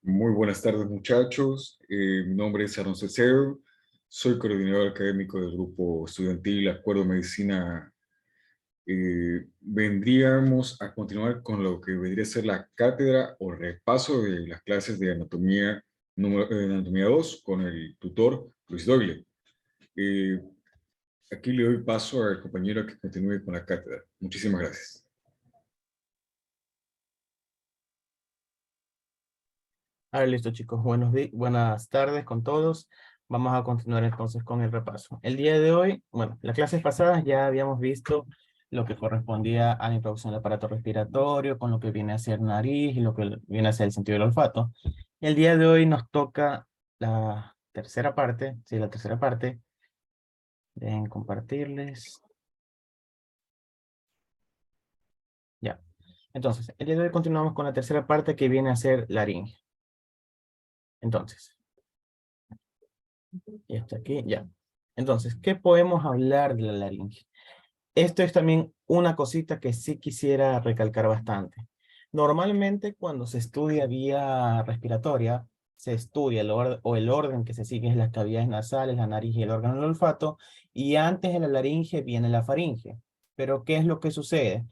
Muy buenas tardes, muchachos. Mi nombre es Aaron Ceceo. Soy coordinador académico del grupo estudiantil Acuerdo Medicina. Vendríamos a continuar con lo que vendría a ser la cátedra o repaso de las clases de anatomía, anatomía 2 con el tutor Luis Doyle. Eh, Aquí le doy paso al compañero que continúe con la cátedra. Muchísimas gracias. Ahora listo, chicos. Buenas tardes con todos. Vamos a continuar entonces con el repaso. El día de hoy, bueno, las clases pasadas ya habíamos visto lo que correspondía a la introducción del aparato respiratorio, con lo que viene a ser nariz y lo que viene a ser el sentido del olfato. El día de hoy nos toca la tercera parte, sí, la tercera parte. Dejen compartirles. Ya. Entonces, el día de hoy continuamos con la tercera parte que viene a ser laringe. Entonces, y hasta aquí, ya. Entonces, ¿qué podemos hablar de la laringe? Esto es también una cosita que sí quisiera recalcar bastante. Normalmente cuando se estudia vía respiratoria, se estudia el orden que se sigue es las cavidades nasales, la nariz y el órgano del olfato, y antes de la laringe viene la faringe. Pero ¿qué es lo que sucede?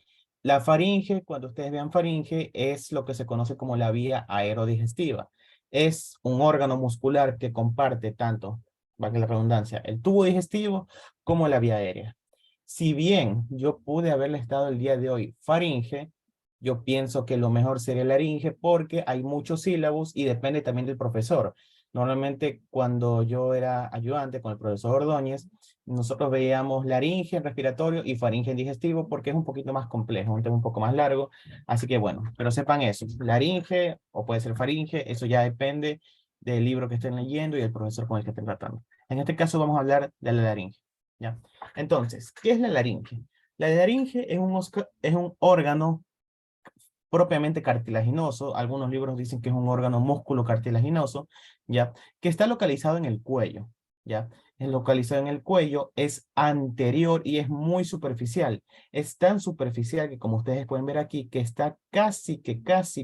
La faringe, cuando ustedes vean faringe, es lo que se conoce como la vía aerodigestiva. Es un órgano muscular que comparte tanto, valga la redundancia, el tubo digestivo como la vía aérea. Si bien yo pude haberle estado el día de hoy faringe, yo pienso que lo mejor sería laringe porque hay muchos sílabos y depende también del profesor. Normalmente cuando yo era ayudante con el profesor Ordóñez, nosotros veíamos laringe en respiratorio y faringe en digestivo porque es un poquito más complejo, un tema un poco más largo. Así que bueno, pero sepan eso, laringe o puede ser faringe, eso ya depende del libro que estén leyendo y del profesor con el que estén tratando. En este caso vamos a hablar de la laringe, ¿ya? Entonces, ¿qué es la laringe? La laringe es un órgano propiamente cartilaginoso. Algunos libros dicen que es un órgano músculo cartilaginoso, ¿ya? Que está localizado en el cuello, ¿ya? Es localizado en el cuello, es anterior y es muy superficial. Es tan superficial que, como ustedes pueden ver aquí, que está casi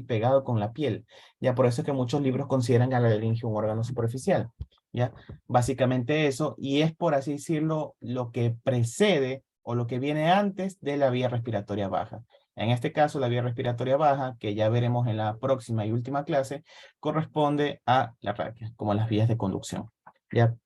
pegado con la piel. Ya por eso es que muchos libros consideran a la laringe un órgano superficial, ¿ya? Básicamente eso, y es por así decirlo, lo que precede o lo que viene antes de la vía respiratoria baja. En este caso, la vía respiratoria baja, que ya veremos en la próxima y última clase, corresponde a la tráquea, como las vías de conducción. ¿Ya?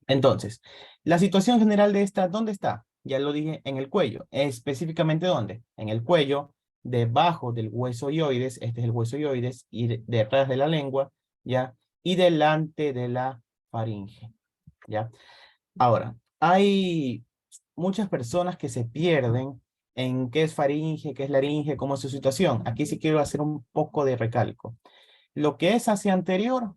Entonces, la situación general de esta, ¿dónde está? Ya lo dije, en el cuello. ¿Específicamente dónde? En el cuello, debajo del hueso ioides, este es el hueso ioides, y detrás de la lengua, ¿ya? Y delante de la faringe, ¿ya? Ahora, hay muchas personas que se pierden en qué es faringe, qué es laringe, cómo es su situación. Aquí sí quiero hacer un poco de recalco. Lo que es hacia anterior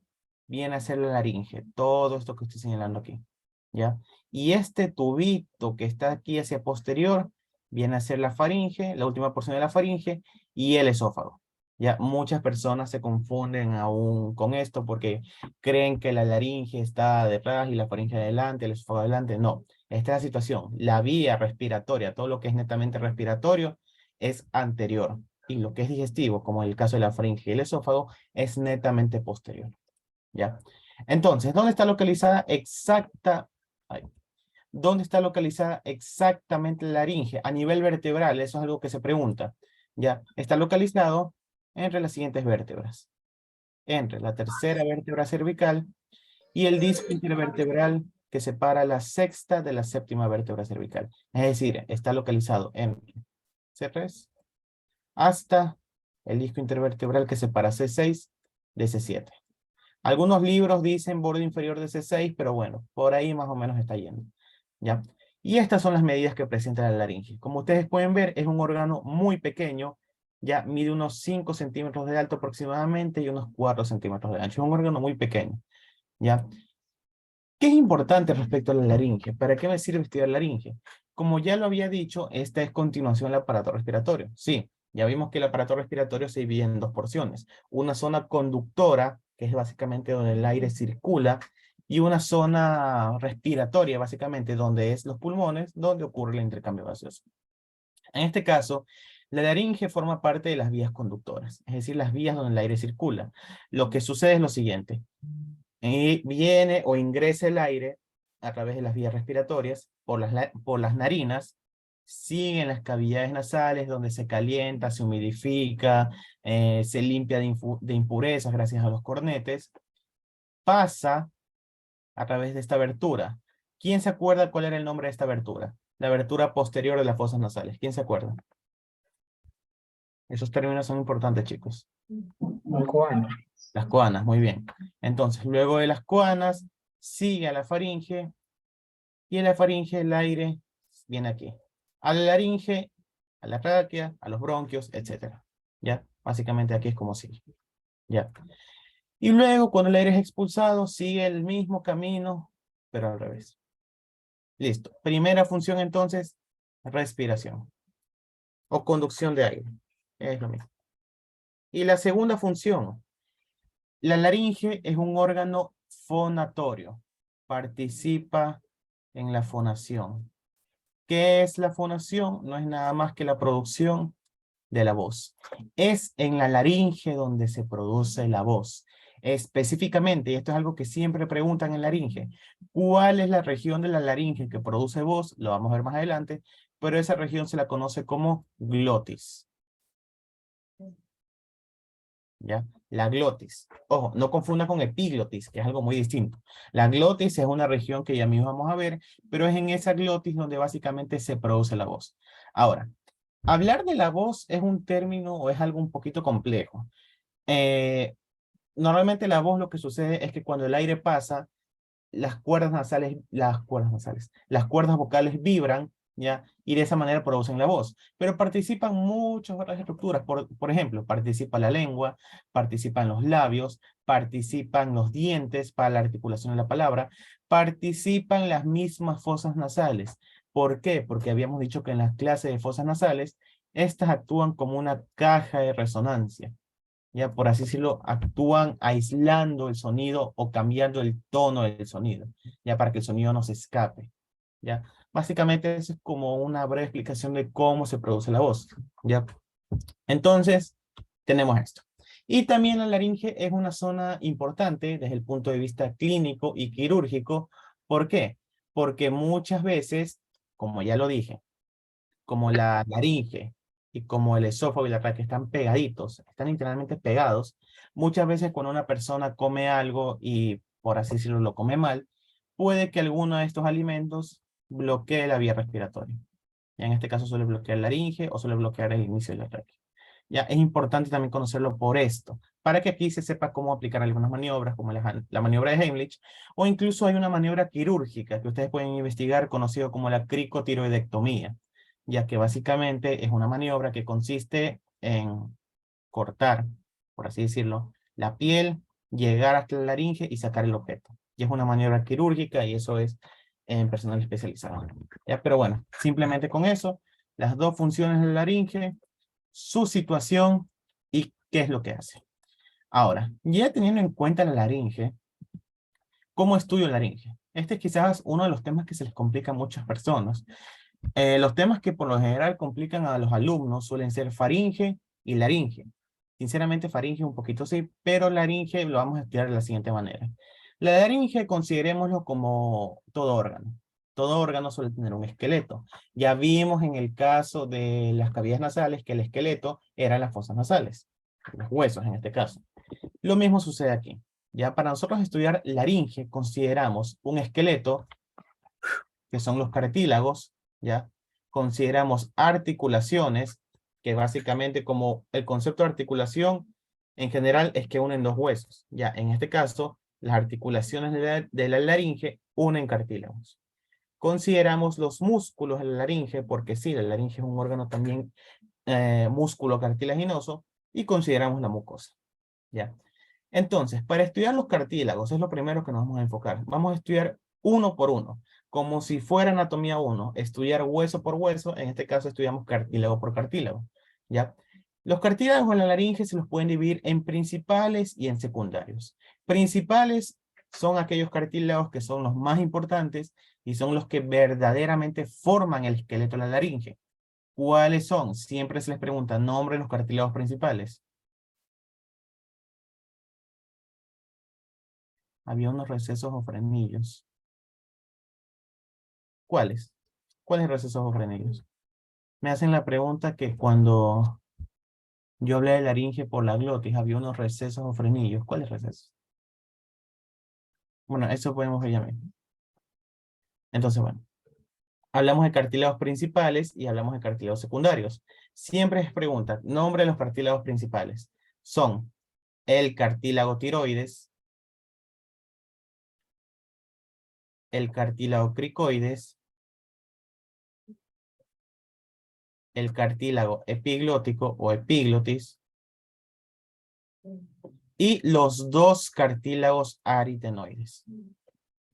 viene a ser la laringe, todo esto que estoy señalando aquí, ¿ya? Y este tubito que está aquí hacia posterior viene a ser la faringe, la última porción de la faringe y el esófago. Ya muchas personas se confunden aún con esto porque creen que la laringe está detrás y la faringe adelante, el esófago adelante. No, esta es la situación. La vía respiratoria, todo lo que es netamente respiratorio, es anterior. Y lo que es digestivo, como en el caso de la faringe y el esófago, es netamente posterior, ¿ya? Entonces, ay, ¿dónde está localizada exactamente la laringe? A nivel vertebral, eso es algo que se pregunta, ¿ya? Está localizado entre las siguientes vértebras, entre la tercera vértebra cervical y el disco intervertebral que separa la sexta de la séptima vértebra cervical. Es decir, está localizado entre C3 hasta el disco intervertebral que separa C6 de C7. Algunos libros dicen borde inferior de C6, pero bueno, por ahí más o menos está yendo, ¿ya? Y estas son las medidas que presenta la laringe. Como ustedes pueden ver, es un órgano muy pequeño, ya mide unos 5 centímetros de alto aproximadamente y unos 4 centímetros de ancho. Es un órgano muy pequeño, ¿ya? ¿Qué es importante respecto a la laringe? ¿Para qué me sirve estudiar laringe? Como ya lo había dicho, esta es continuación del aparato respiratorio. Sí, ya vimos que el aparato respiratorio se divide en dos porciones. Una zona conductora, que es básicamente donde el aire circula, y una zona respiratoria, básicamente donde es los pulmones, donde ocurre el intercambio gaseoso. En este caso, La laringe forma parte de las vías conductoras, es decir, las vías donde el aire circula. Lo que sucede es lo siguiente. Viene o ingresa el aire a través de las vías respiratorias, por las narinas, sigue en las cavidades nasales donde se calienta, se humidifica, se limpia de impurezas gracias a los cornetes, pasa a través de esta abertura. ¿Quién se acuerda cuál era el nombre de esta abertura? La abertura posterior de las fosas nasales. ¿Quién se acuerda? Esos términos son importantes, chicos. Coana. Las coanas, muy bien. Entonces, luego de las coanas, sigue a la faringe, y en la faringe el aire viene aquí. A la laringe, a la tráquea, a los bronquios, etc. ¿Ya? Básicamente aquí es como sigue. ¿Ya? Y luego, cuando el aire es expulsado, sigue el mismo camino, pero al revés. Listo. Primera función, entonces, respiración. O conducción de aire. Es lo mismo. Y la segunda función, la laringe es un órgano fonatorio. Participa en la fonación. ¿Qué es la fonación? No es nada más que la producción de la voz. Es en la laringe donde se produce la voz. Específicamente, y esto es algo que siempre preguntan en laringe, ¿cuál es la región de la laringe que produce voz? Lo vamos a ver más adelante, pero esa región se la conoce como glotis. ¿Ya? La glotis. Ojo, no confunda con epiglotis, que es algo muy distinto. La glotis es una región que ya mismo vamos a ver, pero es en esa glotis donde básicamente se produce la voz. Ahora, hablar de la voz es un término o es algo un poquito complejo. Normalmente la voz lo que sucede es que cuando el aire pasa, las cuerdas vocales vibran, ¿ya? Y de esa manera producen la voz. Pero participan muchas otras estructuras. Por ejemplo, participa la lengua, participan los labios, participan los dientes para la articulación de la palabra, participan las mismas fosas nasales. ¿Por qué? Porque habíamos dicho que en las clases de fosas nasales, estas actúan como una caja de resonancia. Ya por así decirlo, actúan aislando el sonido o cambiando el tono del sonido, ya para que el sonido no se escape, ya. Básicamente eso es como una breve explicación de cómo se produce la voz, ya. Entonces, tenemos esto. Y también la laringe es una zona importante desde el punto de vista clínico y quirúrgico. ¿Por qué? Porque muchas veces, como ya lo dije, como la laringe y como el esófago y la tráquea están pegaditos, están literalmente pegados, muchas veces cuando una persona come algo y, por así decirlo, lo come mal, puede que alguno de estos alimentos bloquee la vía respiratoria. Ya en este caso suele bloquear la laringe o suele bloquear el inicio de la tráquea. Ya es importante también conocerlo por esto, para que aquí se sepa cómo aplicar algunas maniobras, como la maniobra de Heimlich, o incluso hay una maniobra quirúrgica que ustedes pueden investigar, conocido como la cricotiroidectomía, ya que básicamente es una maniobra que consiste en cortar, por así decirlo, la piel, llegar hasta la laringe y sacar el objeto. Y es una maniobra quirúrgica y eso es en personal especializado. ¿Ya? Pero bueno, simplemente con eso, las dos funciones de la laringe, su situación y qué es lo que hace. Ahora, ya teniendo en cuenta la laringe, ¿cómo estudio la laringe? Este es quizás uno de los temas que se les complica a muchas personas. Los temas que por lo general complican a los alumnos suelen ser faringe y laringe. Sinceramente, faringe un poquito sí, pero laringe lo vamos a estudiar de la siguiente manera. La laringe considerémoslo como todo órgano. Todo órgano suele tener un esqueleto. Ya vimos en el caso de las cavidades nasales que el esqueleto eran las fosas nasales, los huesos en este caso. Lo mismo sucede aquí. Ya para nosotros estudiar laringe consideramos un esqueleto, que son los cartílagos, ¿ya? Consideramos articulaciones, que básicamente como el concepto de articulación en general es que unen dos huesos, ¿ya? En este caso, las articulaciones de la laringe unen cartílagos. Consideramos los músculos de la laringe, porque sí, la laringe es un órgano también músculo cartilaginoso, y consideramos la mucosa, ¿ya? Entonces, para estudiar los cartílagos, es lo primero que nos vamos a enfocar. Vamos a estudiar uno por uno, como si fuera anatomía 1, estudiar hueso por hueso, en este caso estudiamos cartílago por cartílago, ¿ya? Los cartílagos en la laringe se los pueden dividir en principales y en secundarios. Principales son aquellos cartílagos que son los más importantes y son los que verdaderamente forman el esqueleto de la laringe. ¿Cuáles son? Siempre se les pregunta nombre de los cartílagos principales. Había unos recesos o frenillos. ¿Cuáles? ¿Cuáles recesos o frenillos? Me hacen la pregunta que cuando yo hablé de laringe por la glotis, había unos recesos o frenillos. ¿Cuáles recesos? Bueno, eso podemos ver ya mismo. Entonces, bueno, hablamos de cartílagos principales y hablamos de cartílagos secundarios. Siempre es pregunta, nombre de los cartílagos principales. Son el cartílago tiroides, el cartílago cricoides, el cartílago epiglótico o epiglotis y los dos cartílagos aritenoides.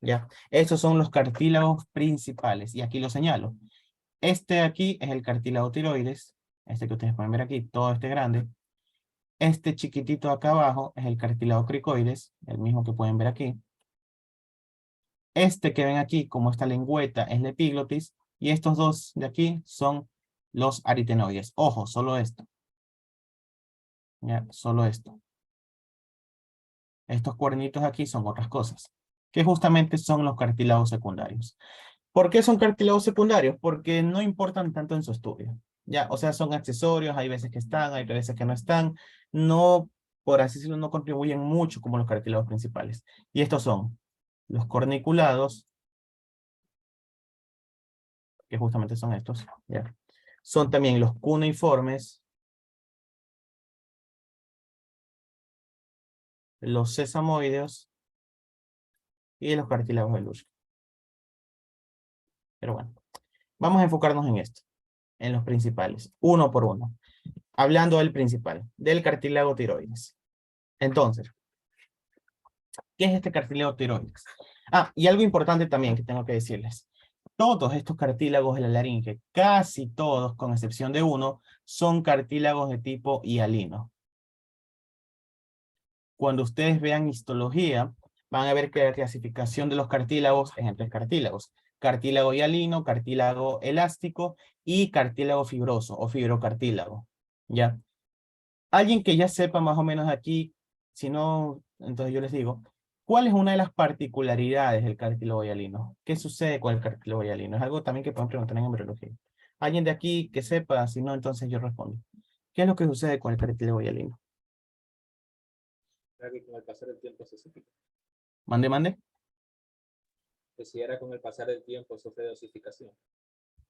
¿Ya? Estos son los cartílagos principales y aquí lo señalo. Este de aquí es el cartílago tiroides, este que ustedes pueden ver aquí, todo este grande. Este chiquitito acá abajo es el cartílago cricoides, el mismo que pueden ver aquí. Este que ven aquí, como esta lengüeta, es la epiglotis. Y estos dos de aquí son los aritenoides. Ojo, solo esto. Ya, solo esto. Estos cuernitos aquí son otras cosas, que justamente son los cartílagos secundarios. ¿Por qué son cartílagos secundarios? Porque no importan tanto en su estudio. Ya, o sea, son accesorios, hay veces que están, hay veces que no están. No, por así decirlo, no contribuyen mucho como los cartílagos principales. Y estos son los corniculados, que justamente son estos. ¿Ya? Son también los cuneiformes, los sesamoideos y los cartílagos de Lusch. Pero bueno, vamos a enfocarnos en esto, en los principales, uno por uno. Hablando del principal, del cartílago tiroides. Entonces, ¿qué es este cartílago tiroides? Ah, y algo importante también que tengo que decirles. Todos estos cartílagos de la laringe, casi todos, con excepción de uno, son cartílagos de tipo hialino. Cuando ustedes vean histología, van a ver que la clasificación de los cartílagos es en tres cartílagos. Cartílago hialino, cartílago elástico y cartílago fibroso o fibrocartílago. ¿Ya? Alguien que ya sepa más o menos aquí, si no, entonces yo les digo, ¿cuál es una de las particularidades del cartílago hialino? ¿Qué sucede con el cartílago hialino? Es algo también que pueden preguntar en embriología. Alguien de aquí que sepa, si no, entonces yo respondo. ¿Qué es lo que sucede con el cartílago hialino? Era que con el pasar del tiempo se osifica. Mande, mande. Que si era con el pasar del tiempo sufre de osificación.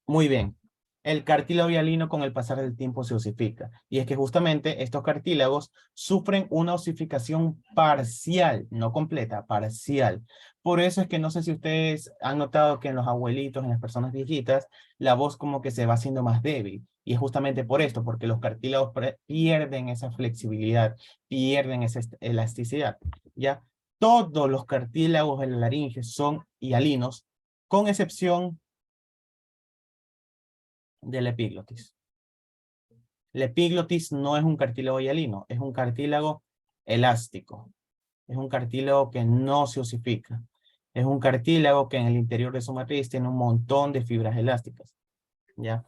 Muy bien. El cartílago hialino con el pasar del tiempo se osifica. Y es que justamente estos cartílagos sufren una osificación parcial, no completa, parcial. Por eso es que no sé si ustedes han notado que en los abuelitos, en las personas viejitas, la voz como que se va haciendo más débil. Y es justamente por esto, porque los cartílagos pierden esa flexibilidad, pierden esa elasticidad. ¿Ya? Todos los cartílagos de la laringe son hialinos, con excepción de la epiglotis. La epiglotis no es un cartílago hialino, es un cartílago elástico. Es un cartílago que no se osifica. Es un cartílago que en el interior de su matriz tiene un montón de fibras elásticas. ¿Ya?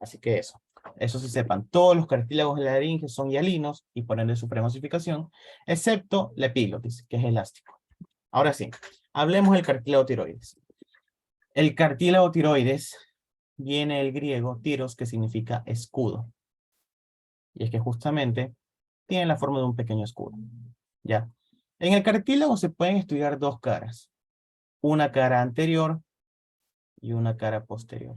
Así que eso. Eso sí sepan. Todos los cartílagos de la laringe son hialinos y por ende sufren osificación, excepto la epiglotis, que es elástico. Ahora sí, hablemos del cartílago tiroides. El cartílago tiroides viene del griego tiros, que significa escudo. Y es que justamente tiene la forma de un pequeño escudo. ¿Ya? En el cartílago se pueden estudiar dos caras. Una cara anterior y una cara posterior.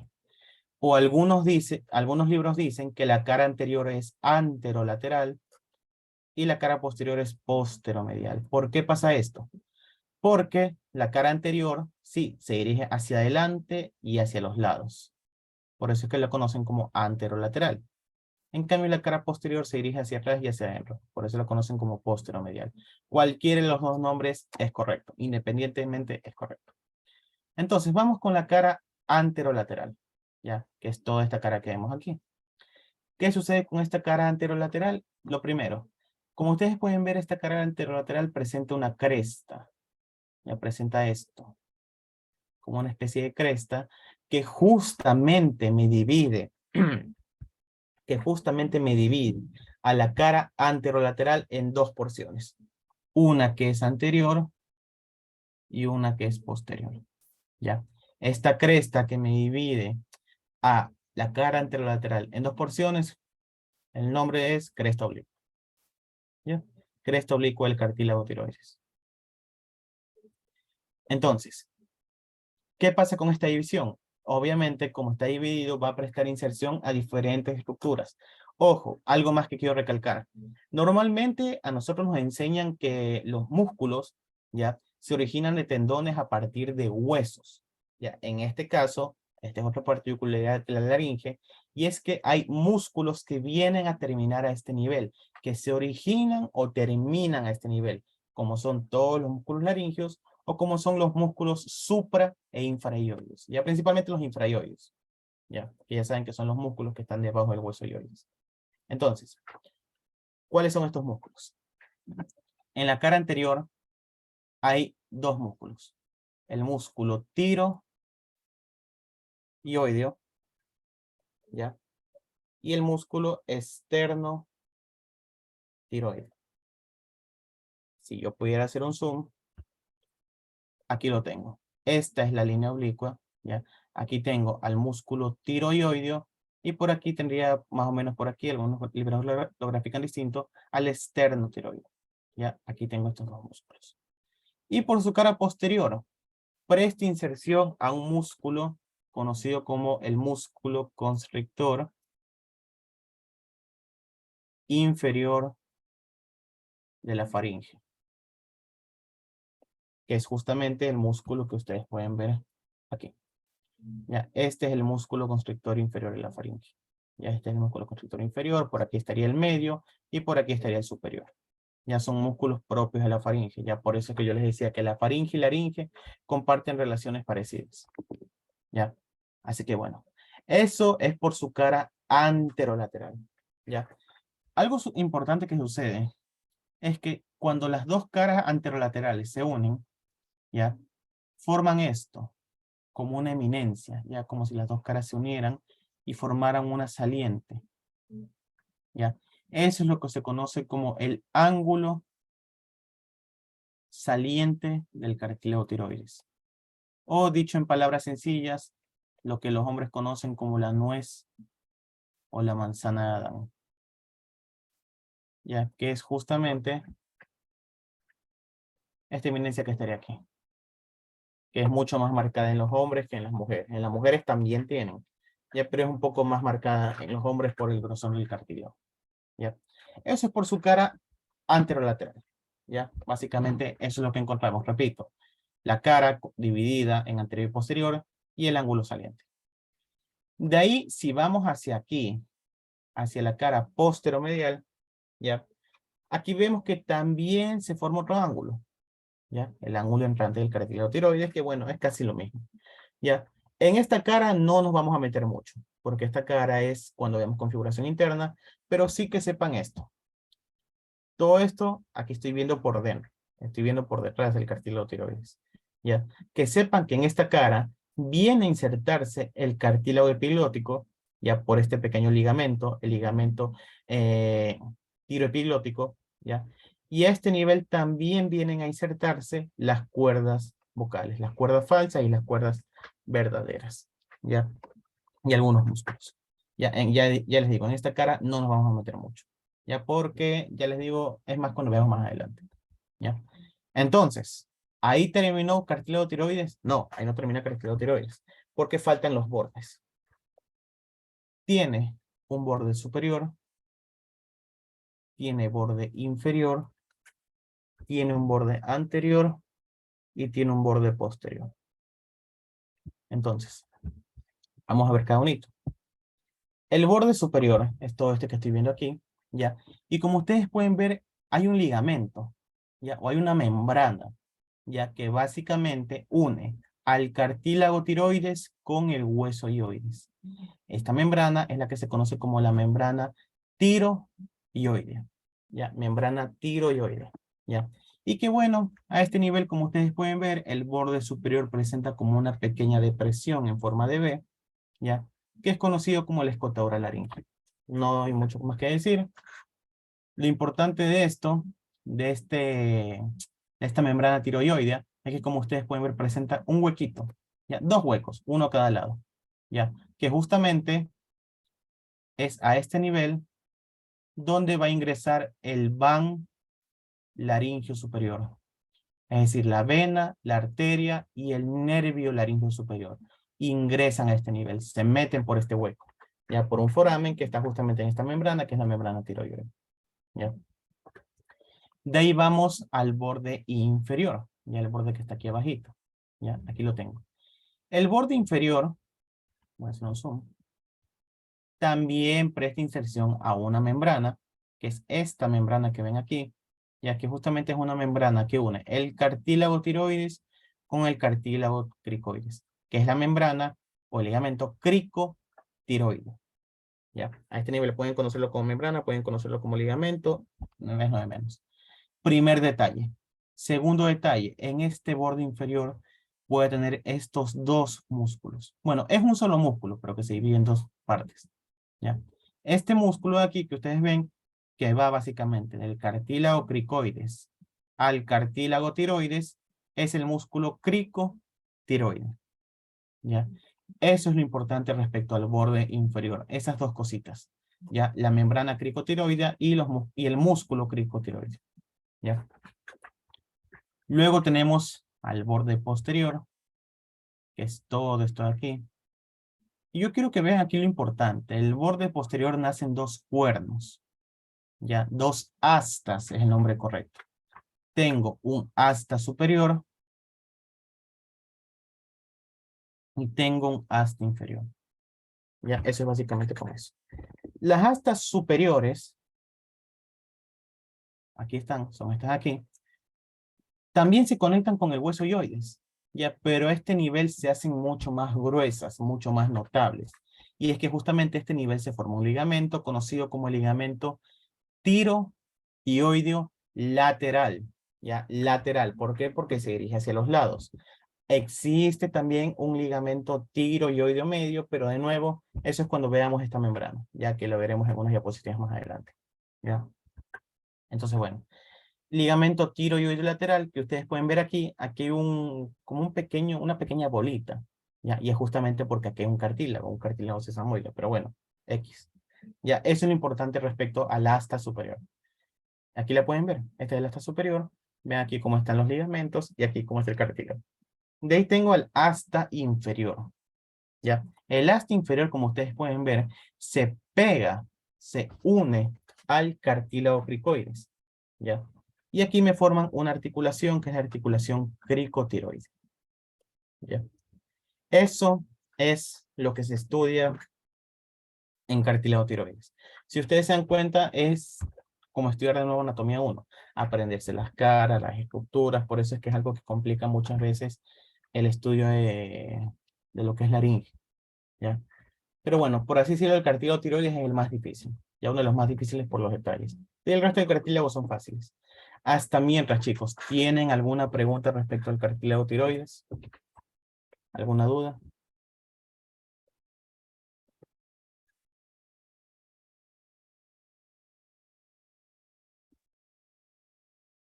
O algunos libros dicen que la cara anterior es anterolateral y la cara posterior es posteromedial. ¿Por qué pasa esto? Porque la cara anterior, sí, se dirige hacia adelante y hacia los lados. Por eso es que lo conocen como anterolateral. En cambio, la cara posterior se dirige hacia atrás y hacia adentro. Por eso lo conocen como posteromedial. Cualquiera de los dos nombres es correcto. Independientemente es correcto. Entonces, vamos con la cara anterolateral. ¿Ya? Que es toda esta cara que vemos aquí. ¿Qué sucede con esta cara anterolateral? Lo primero, como ustedes pueden ver, esta cara anterolateral presenta una cresta. Ya presenta esto. Como una especie de cresta que justamente me divide que justamente me divide a la cara anterolateral en dos porciones. Una que es anterior y una que es posterior. ¿Ya? Esta cresta que me divide a la cara anterolateral en dos porciones, el nombre es cresta oblicua. ¿Ya? Cresta oblicua del cartílago tiroides. Entonces, ¿qué pasa con esta división? Obviamente, como está dividido, va a prestar inserción a diferentes estructuras. Ojo, algo más que quiero recalcar. Normalmente a nosotros nos enseñan que los músculos, ¿ya?, se originan de tendones a partir de huesos. ¿Ya? En este caso, esta es otra particularidad de la laringe, y es que hay músculos que vienen a terminar a este nivel, que se originan o terminan a este nivel, como son todos los músculos laringeos, o como son los músculos supra e infraioides, ya principalmente los infraioides, ya, que ya saben que son los músculos que están debajo del hueso ioides. Entonces, ¿cuáles son estos músculos? En la cara anterior hay dos músculos, el músculo tiroideo, ya, y el músculo externo tiroideo. Si yo pudiera hacer un zoom, aquí lo tengo. Esta es la línea oblicua, ¿ya? Aquí tengo al músculo tiroideo y por aquí tendría más o menos por aquí, algunos libros lo grafican distinto, al externo tiroideo, ¿ya? Aquí tengo estos dos músculos. Y por su cara posterior, presta inserción a un músculo conocido como el músculo constrictor inferior de la faringe, que es justamente el músculo que ustedes pueden ver aquí. Ya, este es el músculo constrictor inferior de la faringe. Ya, este es el músculo constrictor inferior, por aquí estaría el medio y por aquí estaría el superior. Ya son músculos propios de la faringe. Ya por eso es que yo les decía que la faringe y laringe comparten relaciones parecidas. Ya, así que bueno, eso es por su cara anterolateral. Ya, algo importante que sucede es que cuando las dos caras anterolaterales se unen, ya, forman esto como una eminencia, ya como si las dos caras se unieran y formaran una saliente. ¿Ya? Eso es lo que se conoce como el ángulo saliente del cartílago tiroides. O dicho en palabras sencillas, lo que los hombres conocen como la nuez o la manzana de Adán. ¿Ya? Que es justamente esta eminencia que estaría aquí. Que es mucho más marcada en los hombres que en las mujeres. En las mujeres también tienen, ya, pero es un poco más marcada en los hombres por el grosor del cartílago. ¿Ya? Eso es por su cara anterolateral. ¿Ya? Básicamente eso es lo que encontramos. Repito, la cara dividida en anterior y posterior y el ángulo saliente. De ahí, si vamos hacia aquí, hacia la cara posteromedial, ¿ya? Aquí vemos que también se forma otro ángulo, ¿ya? El ángulo entrante del cartílago tiroides, que bueno, es casi lo mismo, ¿ya? En esta cara no nos vamos a meter mucho, porque esta cara es cuando vemos configuración interna, pero sí que sepan esto. Todo esto aquí estoy viendo por dentro, estoy viendo por detrás del cartílago tiroides, ¿ya? Que sepan que en esta cara viene a insertarse el cartílago epiglótico, ya por este pequeño ligamento, el ligamento tiroepiglótico, ¿ya? Y a este nivel también vienen a insertarse las cuerdas vocales, las cuerdas falsas y las cuerdas verdaderas, ¿ya? Y algunos músculos. Ya les digo, en esta cara no nos vamos a meter mucho, ¿ya? Porque, ya les digo, es más cuando veamos más adelante, ¿ya? Entonces, ¿ahí terminó cartílago tiroides? No, ahí no termina cartílago tiroides, porque faltan los bordes. Tiene un borde superior, tiene borde inferior, tiene un borde anterior y tiene un borde posterior. Entonces, vamos a ver cada unito. El borde superior es todo este que estoy viendo aquí, ¿ya? Y como ustedes pueden ver, hay un ligamento, ¿ya? O hay una membrana, ¿ya? Que básicamente une al cartílago tiroides con el hueso ioides. Esta membrana es la que se conoce como la membrana tiroidea, ¿ya? Membrana tiroidea, ¿ya? Y que bueno, a este nivel, como ustedes pueden ver, el borde superior presenta como una pequeña depresión en forma de V, ¿ya? Que es conocido como la escotadura laringe. No hay mucho más que decir. Lo importante de esto, de esta membrana tiroidea, es que como ustedes pueden ver presenta un huequito, ¿ya? Dos huecos, uno a cada lado, ¿ya? Que justamente es a este nivel donde va a ingresar el van laringio superior. Es decir, la vena, la arteria y el nervio laringio superior ingresan a este nivel, se meten por este hueco, ya por un foramen que está justamente en esta membrana, que es la membrana tiroidea, ¿ya? De ahí vamos al borde inferior, ya el borde que está aquí abajito, ya, aquí lo tengo. El borde inferior, voy a hacer un zoom, también presta inserción a una membrana, que es esta membrana que ven aquí, ya que justamente es una membrana que une el cartílago tiroides con el cartílago cricoides, que es la membrana o el ligamento cricotiroide. Ya, a este nivel pueden conocerlo como membrana, pueden conocerlo como ligamento, no es de menos. Primer detalle. Segundo detalle, en este borde inferior puede tener estos dos músculos. Bueno, es un solo músculo, pero que se divide en dos partes. ¿Ya? Este músculo de aquí que ustedes ven, que va básicamente del cartílago cricoides al cartílago tiroides, es el músculo cricotiroide. ¿Ya? Eso es lo importante respecto al borde inferior. Esas dos cositas. ¿Ya? La membrana cricotiroidea y el músculo cricotiroide. ¿Ya? Luego tenemos al borde posterior, que es todo esto de aquí. Y yo quiero que vean aquí lo importante. El borde posterior nacen dos cuernos. Ya, dos astas es el nombre correcto. Tengo un asta superior y tengo un asta inferior. Ya, eso es básicamente con eso. Las astas superiores, aquí están, son estas aquí, también se conectan con el hueso hioides, ya, pero a este nivel se hacen mucho más gruesas, mucho más notables. Y es que justamente a este nivel se forma un ligamento conocido como el ligamento tiroideo lateral, ya, lateral. ¿Por qué? Porque se dirige hacia los lados. Existe también un ligamento tiroideo medio, pero de nuevo, eso es cuando veamos esta membrana, ya que lo veremos en unas diapositivas más adelante, ya. Entonces, bueno. Ligamento tiroideo lateral que ustedes pueden ver aquí, aquí hay como una pequeña bolita, ¿ya? Y es justamente porque aquí hay un cartílago sesamoide, pero bueno, X. Ya, eso es lo importante respecto al asta superior. Aquí la pueden ver, esta es el asta superior, ven aquí cómo están los ligamentos y aquí cómo está el cartílago. De ahí tengo el asta inferior, ¿ya? El asta inferior, como ustedes pueden ver, se pega, se une al cartílago cricoides, ¿ya? Y aquí me forman una articulación que es la articulación cricotiroide. ¿Ya? Eso es lo que se estudia en cartílago tiroides. Si ustedes se dan cuenta, es como estudiar de nuevo anatomía 1. Aprenderse las caras, las estructuras, por eso es que es algo que complica muchas veces el estudio de lo que es laringe. ¿Ya? Pero bueno, por así decirlo, el cartílago tiroides es el más difícil. Ya uno de los más difíciles por los detalles. Y el resto de cartílagos son fáciles. Hasta mientras, chicos, ¿tienen alguna pregunta respecto al cartílago tiroides? ¿Alguna duda?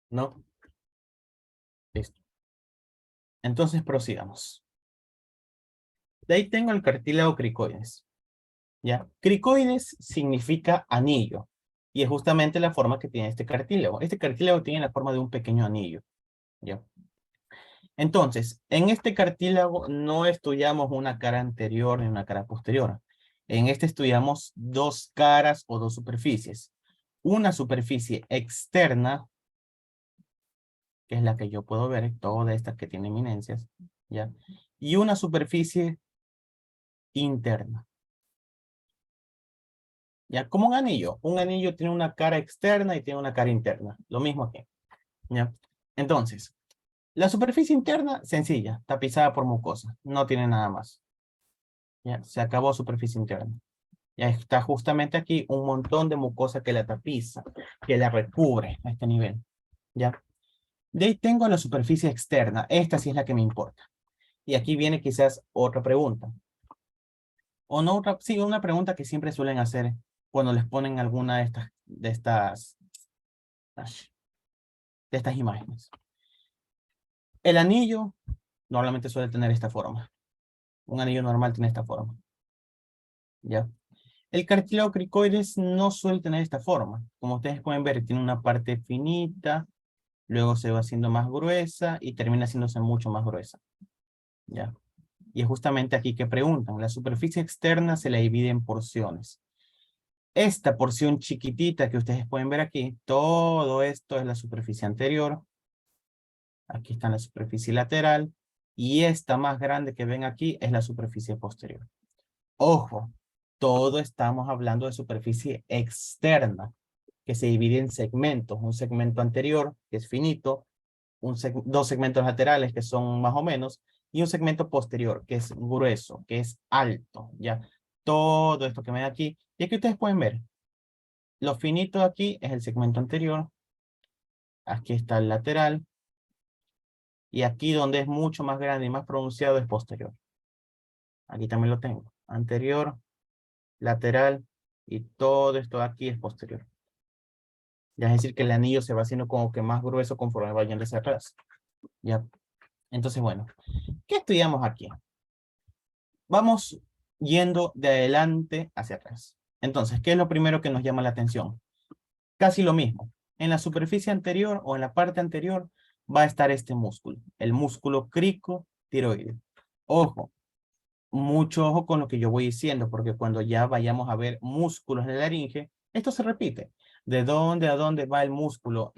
¿No? Listo. Entonces prosigamos. De ahí tengo el cartílago cricoides. ¿Ya? Cricoides significa anillo. Y es justamente la forma que tiene este cartílago. Este cartílago tiene la forma de un pequeño anillo. ¿Ya? Entonces, en este cartílago no estudiamos una cara anterior ni una cara posterior. En este estudiamos dos caras o dos superficies. Una superficie externa, que es la que yo puedo ver, toda esta que tiene eminencias, ¿ya? Y una superficie interna. ¿Ya? Como un anillo. Un anillo tiene una cara externa y tiene una cara interna. Lo mismo aquí. ¿Ya? Entonces, la superficie interna, sencilla, tapizada por mucosa. No tiene nada más. ¿Ya? Se acabó superficie interna. Ya está justamente aquí un montón de mucosa que la tapiza, que la recubre a este nivel. ¿Ya? De ahí tengo la superficie externa. Esta sí es la que me importa. Y aquí viene quizás otra pregunta. O no otra, sí, una pregunta que siempre suelen hacer cuando les ponen alguna de estas imágenes. El anillo normalmente suele tener esta forma. Un anillo normal tiene esta forma. ¿Ya? El cartílago cricoides no suele tener esta forma. Como ustedes pueden ver, tiene una parte finita, luego se va haciendo más gruesa y termina haciéndose mucho más gruesa. ¿Ya? Y es justamente aquí que preguntan. La superficie externa se la divide en porciones. Esta porción chiquitita que ustedes pueden ver aquí, todo esto es la superficie anterior. Aquí está la superficie lateral. Y esta más grande que ven aquí es la superficie posterior. Ojo, todo estamos hablando de superficie externa, que se divide en segmentos. Un segmento anterior, que es finito, dos segmentos laterales, que son más o menos, y un segmento posterior, que es grueso, que es alto, ¿ya? Todo esto que ven aquí, y aquí ustedes pueden ver, lo finito aquí es el segmento anterior, aquí está el lateral, y aquí donde es mucho más grande y más pronunciado es posterior. Aquí también lo tengo, anterior, lateral, y todo esto de aquí es posterior. Ya es decir que el anillo se va haciendo como que más grueso conforme va yendo hacia atrás. ¿Ya? Entonces, bueno, ¿qué estudiamos aquí? Vamos yendo de adelante hacia atrás. Entonces, ¿qué es lo primero que nos llama la atención? Casi lo mismo. En la superficie anterior o en la parte anterior va a estar este músculo, el músculo cricotiroide. Ojo, mucho ojo con lo que yo voy diciendo, porque cuando ya vayamos a ver músculos en la laringe, esto se repite. ¿De dónde a dónde va el músculo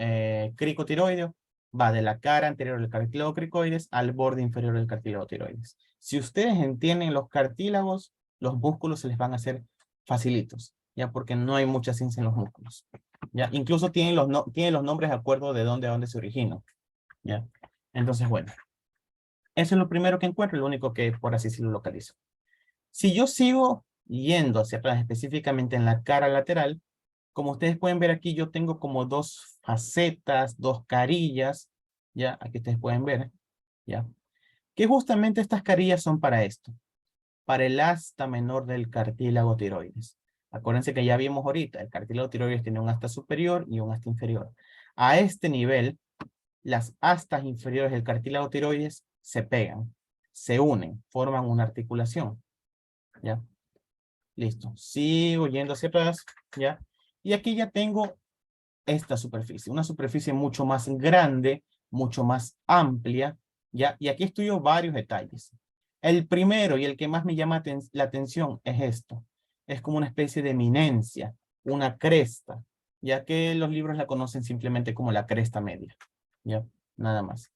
cricotiroideo? Va de la cara anterior del cartílago cricoides al borde inferior del cartílago tiroides. Si ustedes entienden los cartílagos, los músculos se les van a hacer facilitos, ya porque no hay mucha ciencia en los músculos. Ya, incluso tienen los nombres de acuerdo de dónde a dónde se originan. Ya, entonces bueno. Eso es lo primero que encuentro, lo único que por así decirlo localizo. Si yo sigo yendo hacia atrás, específicamente en la cara lateral, como ustedes pueden ver aquí, yo tengo como dos facetas, dos carillas, ya, aquí ustedes pueden ver, ya, que justamente estas carillas son para esto, para el asta menor del cartílago tiroides. Acuérdense que ya vimos ahorita, el cartílago tiroides tiene un asta superior y un asta inferior. A este nivel, las astas inferiores del cartílago tiroides se pegan, se unen, forman una articulación. ¿Ya? Listo. Sigo yendo hacia atrás, ¿ya? Y aquí ya tengo esta superficie, una superficie mucho más grande, mucho más amplia, ¿ya? Y aquí estudio varios detalles. El primero y el que más me llama la atención es esto. Es como una especie de eminencia, una cresta, ya que los libros la conocen simplemente como la cresta media, ¿ya? Nada más.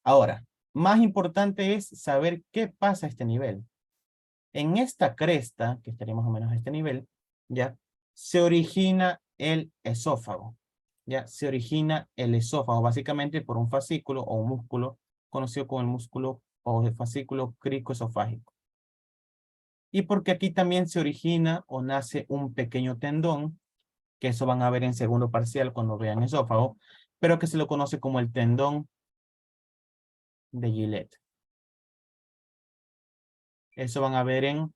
Ahora, más importante es saber qué pasa a este nivel. En esta cresta, que estaría más o menos a este nivel, ¿ya? Se origina el esófago, ¿ya? Se origina el esófago, básicamente por un fascículo o un músculo conocido como el músculo o el fascículo cricoesofágico. Y porque aquí también se origina o nace un pequeño tendón, que eso van a ver en segundo parcial cuando vean esófago, pero que se lo conoce como el tendón de Gillette. Eso van a ver en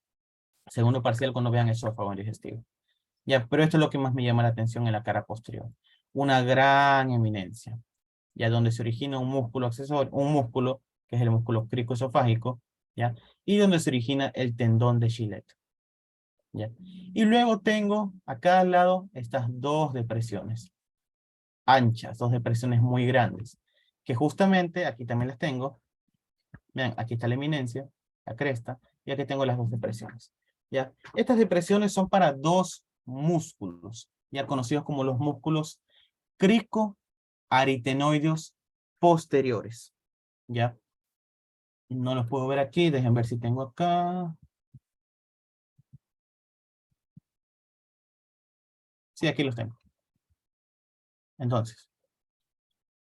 segundo parcial cuando vean esófago digestivo. Ya, pero esto es lo que más me llama la atención en la cara posterior. Una gran eminencia, ya donde se origina un músculo accesorio, un músculo que es el músculo cricoesofágico, ya, y donde se origina el tendón de Gillette. Ya. Y luego tengo a cada lado estas dos depresiones, anchas, dos depresiones muy grandes, que justamente aquí también las tengo. Vean, aquí está la eminencia, la cresta, y aquí tengo las dos depresiones. ¿Ya? Estas depresiones son para dos músculos, ya conocidos como los músculos cricoaritenoideos posteriores. ¿Ya? No los puedo ver aquí, dejen ver si tengo acá. Sí, aquí los tengo. Entonces,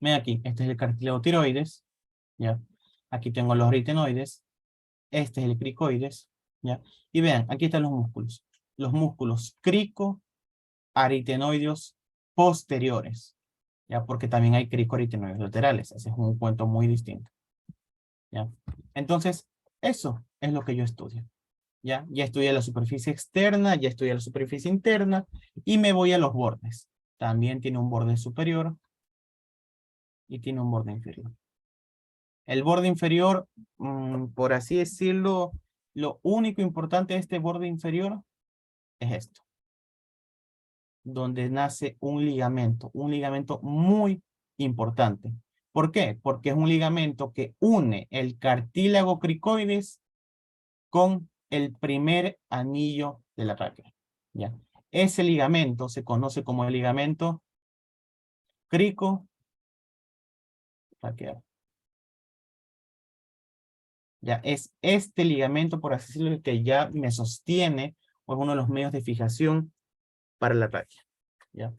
ven aquí, este es el cartílago tiroides, ¿ya? Aquí tengo los aritenoides, este es el cricoides, ¿ya? Y vean, aquí están los músculos cricoaritenoideos posteriores, ¿ya? Porque también hay cricoaritenoides laterales, ese es un cuento muy distinto, ¿ya? Entonces, eso es lo que yo estudio. Ya estudié la superficie externa, ya estudié la superficie interna y me voy a los bordes. También tiene un borde superior y tiene un borde inferior. El borde inferior, por así decirlo, lo único importante de este borde inferior es esto, donde nace un ligamento muy importante. ¿Por qué? Porque es un ligamento que une el cartílago cricoides con el primer anillo de la tráquea. ¿Ya? Ese ligamento se conoce como el ligamento cricotraqueal. Ya es este ligamento, por así decirlo, el que ya me sostiene o es uno de los medios de fijación para la tráquea. ¿Ya?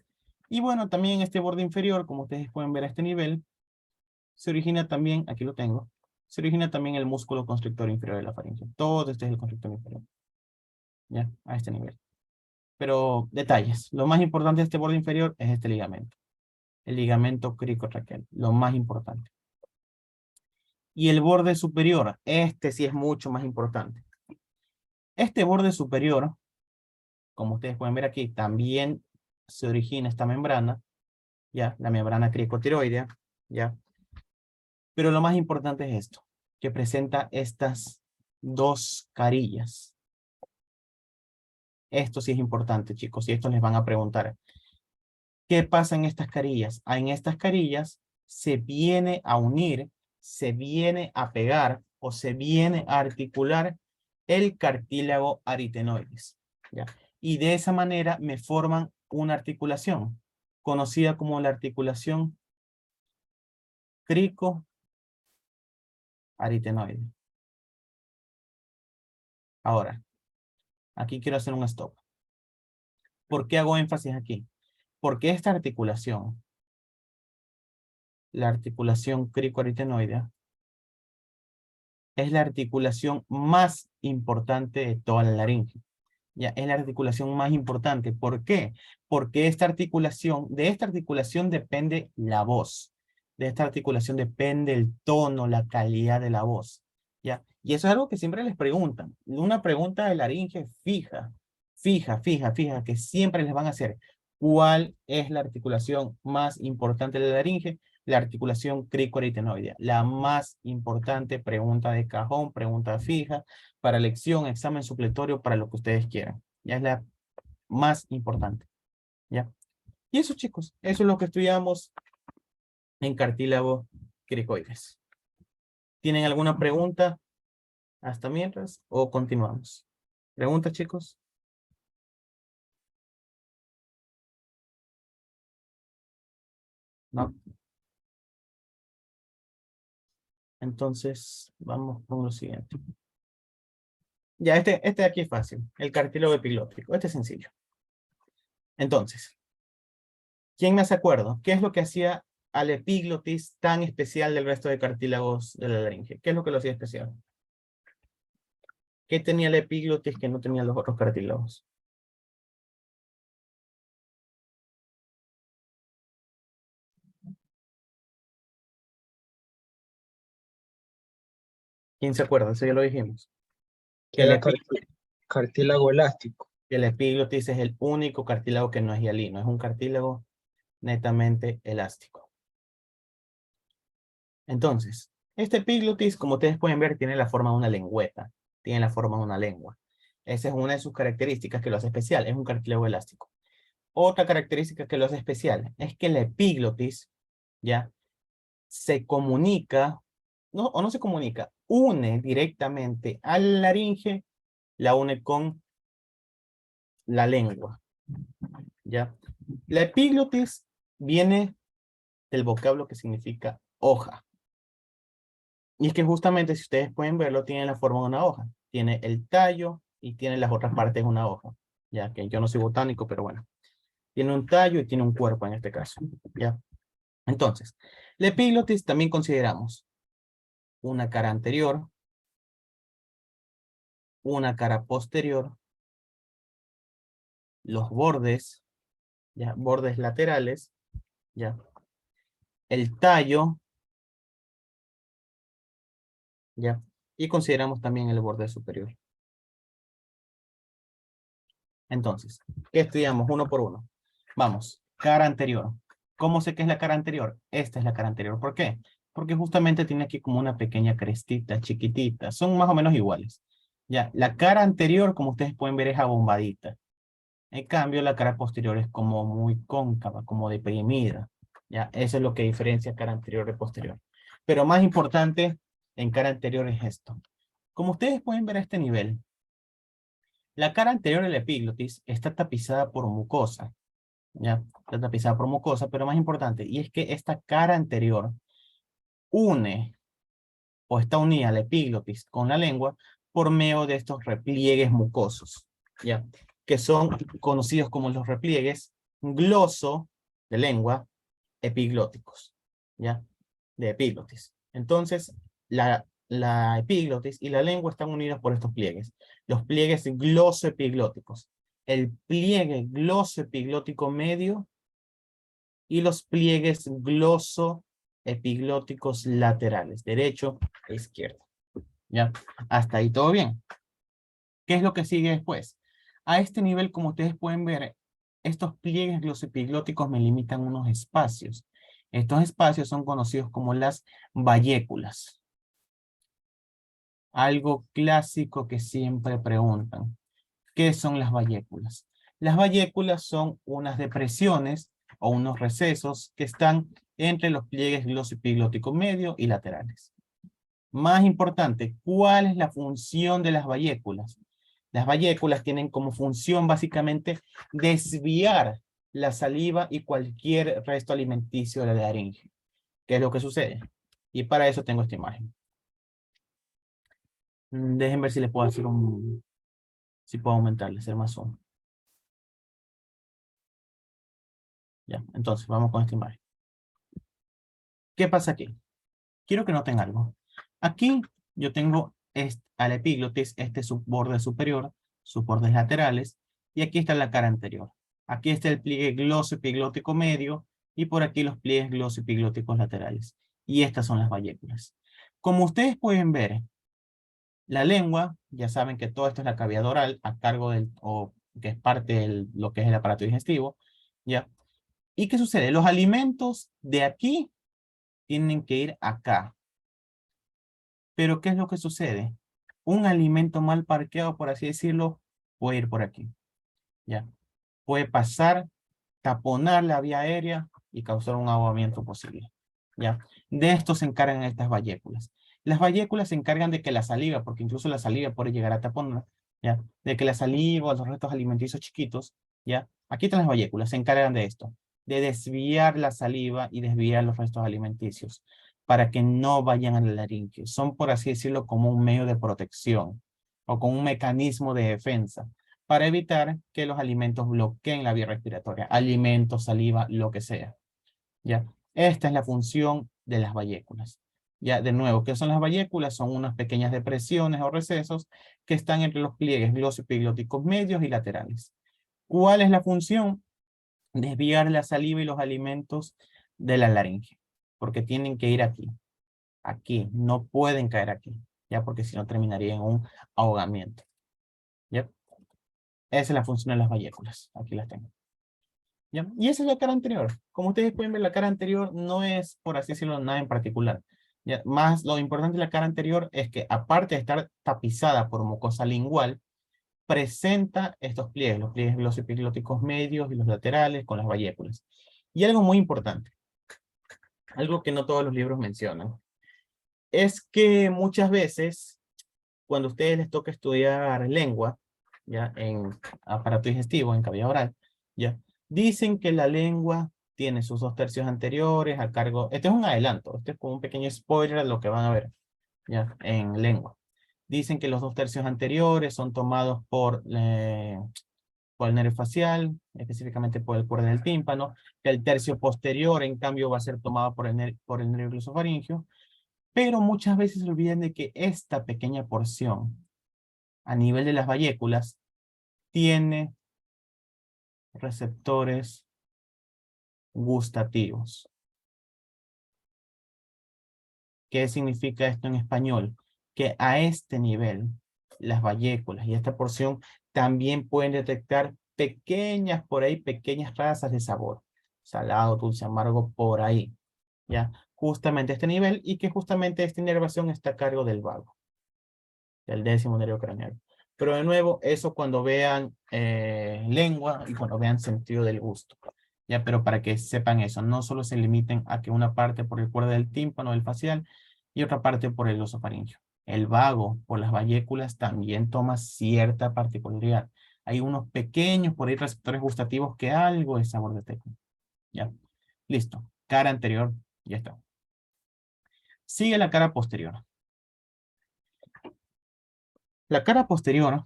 Y bueno, también este borde inferior, como ustedes pueden ver a este nivel, se origina también, aquí lo tengo, se origina también el músculo constrictor inferior de la faringe. Todo este es el constrictor inferior. ¿Ya? A este nivel. Pero detalles. Lo más importante de este borde inferior es este ligamento. El ligamento cricotraqueal. Lo más importante. Y el borde superior. Este sí es mucho más importante. Este borde superior, como ustedes pueden ver aquí, también se origina esta membrana. ¿Ya? La membrana cricotiroidea. ¿Ya? Pero lo más importante es esto. Que presenta estas dos carillas. Esto sí es importante, chicos. Y esto les van a preguntar. ¿Qué pasa en estas carillas? En estas carillas se viene a unir, se viene a pegar o se viene a articular el cartílago aritenoides. ¿Ya? Y de esa manera me forman una articulación conocida como la articulación cricoaritenoide. Ahora, aquí quiero hacer un stop. ¿Por qué hago énfasis aquí? Porque esta articulación, la articulación cricoaritenoide, es la articulación más importante de toda la laringe. Ya, es la articulación más importante. ¿Por qué? Porque de esta articulación depende la voz. De esta articulación depende el tono, la calidad de la voz. ¿Ya? Y eso es algo que siempre les preguntan. Una pregunta de laringe fija, que siempre les van a hacer. ¿Cuál es la articulación más importante de la laringe? La articulación cricoaritenoidea. La más importante pregunta de cajón, pregunta fija, para lección, examen supletorio, para lo que ustedes quieran. Ya es la más importante. ¿Ya? Y eso, chicos, eso es lo que estudiamos en cartílago cricoides. ¿Tienen alguna pregunta hasta mientras o continuamos? ¿Preguntas, chicos? No. Entonces, vamos con lo siguiente. Ya, este de aquí es fácil. El cartílago epiglótico. Este es sencillo. Entonces, ¿quién me hace acuerdo? ¿Qué es lo que hacía al epiglotis tan especial del resto de cartílagos de la laringe? ¿Qué es lo que lo hacía especial? ¿Qué tenía el epiglotis que no tenían los otros cartílagos? ¿Quién se acuerda? Eso ya lo dijimos. Que era cartílago elástico. El epiglotis es el único cartílago que no es hialino. Es un cartílago netamente elástico. Entonces, este epiglotis, como ustedes pueden ver, tiene la forma de una lengüeta. Tiene la forma de una lengua. Esa es una de sus características que lo hace especial. Es un cartílago elástico. Otra característica que lo hace especial es que la epiglotis, ya, se comunica, no, o no se comunica, une directamente a la laringe, la une con la lengua, ¿ya? La epiglotis viene del vocablo que significa hoja. Y es que justamente, si ustedes pueden verlo, tiene la forma de una hoja. Tiene el tallo y tiene las otras partes de una hoja. Ya que yo no soy botánico, pero bueno. Tiene un tallo y tiene un cuerpo en este caso. ¿Ya? Entonces, la epiglotis también consideramos una cara anterior, una cara posterior, los bordes, ¿ya? Bordes laterales, ¿ya? El tallo, ¿ya? Y consideramos también el borde superior. Entonces, ¿qué estudiamos uno por uno? Vamos, cara anterior. ¿Cómo sé que es la cara anterior? Esta es la cara anterior. ¿Por qué? Porque justamente tiene aquí como una pequeña crestita chiquitita. Son más o menos iguales. Ya, la cara anterior, como ustedes pueden ver, es abombadita. En cambio, la cara posterior es como muy cóncava, como deprimida. Ya, eso es lo que diferencia cara anterior de posterior. Pero más importante en cara anterior es esto. Como ustedes pueden ver a este nivel, la cara anterior de la epiglotis está tapizada por mucosa. Ya, está tapizada por mucosa, pero más importante, y es que esta cara anterior une o está unida a la epiglotis con la lengua por medio de estos repliegues mucosos, ya, que son conocidos como los repliegues gloso de lengua epiglóticos, ya, de epiglotis. Entonces, la epiglotis y la lengua están unidas por estos pliegues, los pliegues glosoepiglóticos, el pliegue glosoepiglótico medio y los pliegues glosoepiglóticos laterales, derecho e izquierdo. ¿Ya? Hasta ahí todo bien. ¿Qué es lo que sigue después? A este nivel, como ustedes pueden ver, estos pliegues glosoepiglóticos me limitan unos espacios. Estos espacios son conocidos como las valléculas. Algo clásico que siempre preguntan. ¿Qué son las valléculas? Las valléculas son unas depresiones o unos recesos que están entre los pliegues glosoepiglótico medio y laterales. Más importante, ¿cuál es la función de las valléculas? Las valléculas tienen como función básicamente desviar la saliva y cualquier resto alimenticio de la laringe. ¿Qué es lo que sucede? Y para eso tengo esta imagen. Dejen ver si les puedo hacer si puedo aumentarle, hacer más zoom. Ya, entonces vamos con esta imagen. ¿Qué pasa aquí? Quiero que noten algo. Aquí yo tengo a la epiglotis, este subborde superior, sus bordes laterales, y aquí está la cara anterior. Aquí está el pliegue glosoepiglótico medio, y por aquí los pliegues glosoepiglóticos laterales. Y estas son las valléculas. Como ustedes pueden ver, la lengua, ya saben que todo esto es la cavidad oral, a cargo o que es parte de lo que es el aparato digestivo, ¿ya? ¿Y qué sucede? Los alimentos de aquí tienen que ir acá. Pero ¿qué es lo que sucede? Un alimento mal parqueado, por así decirlo, puede ir por aquí. ¿Ya? Puede pasar, taponar la vía aérea y causar un ahogamiento posible. ¿Ya? De esto se encargan estas valléculas. Las valléculas se encargan de que la saliva, porque incluso la saliva puede llegar a taponar, ¿ya? De que la saliva, los restos alimenticios chiquitos, ¿ya? Aquí están las valléculas, se encargan de esto, de desviar la saliva y desviar los restos alimenticios para que no vayan a la laringe. Son, por así decirlo, como un medio de protección o como un mecanismo de defensa para evitar que los alimentos bloqueen la vía respiratoria, alimentos, saliva, lo que sea. ¿Ya? Esta es la función de las valléculas. Ya, de nuevo, ¿qué son las valléculas? Son unas pequeñas depresiones o recesos que están entre los pliegues glosoepiglóticos medios y laterales. ¿Cuál es la función? Desviar la saliva y los alimentos de la laringe, porque tienen que ir aquí. Aquí, no pueden caer aquí, ya, porque si no terminaría en un ahogamiento. ¿Ya? Esa es la función de las valléculas. Aquí las tengo. ¿Ya? Y esa es la cara anterior. Como ustedes pueden ver, la cara anterior no es, por así decirlo, nada en particular. ¿Ya? Más lo importante de la cara anterior es que, aparte de estar tapizada por mucosa lingual, presenta estos pliegues, los pliegues glosoepiglóticos medios y los laterales con las valléculas. Y algo muy importante, algo que no todos los libros mencionan, es que muchas veces, cuando a ustedes les toca estudiar lengua, ya, en aparato digestivo, en cavidad oral, ya, dicen que la lengua tiene sus 2/3 anteriores a cargo, este es un adelanto, este es como un pequeño spoiler de lo que van a ver, ya, en lengua. Dicen que los 2/3 anteriores son tomados por el nervio facial, específicamente por el cuerno del tímpano, que el tercio posterior, en cambio, va a ser tomado por el nervio glosofaringeo, pero muchas veces se olvidan de que esta pequeña porción, a nivel de las valléculas, tiene receptores gustativos. ¿Qué significa esto en español? Que a este nivel, las valléculas y esta porción también pueden detectar pequeñas, por ahí, pequeñas razas de sabor. Salado, dulce, amargo, por ahí. ¿Ya? Justamente este nivel y que justamente esta inervación está a cargo del vago. Del décimo nervio craneal. Pero de nuevo, eso cuando vean lengua y cuando vean sentido del gusto. Ya, pero para que sepan eso, no solo se limiten a que una parte por el cuerda del tímpano, del facial, y otra parte por el glosofaringeo. El vago, por las bayéculas, también toma cierta particularidad. Hay unos pequeños, por ahí, receptores gustativos que algo de sabor detectan. Ya, listo. Cara anterior, ya está. Sigue la cara posterior. La cara posterior,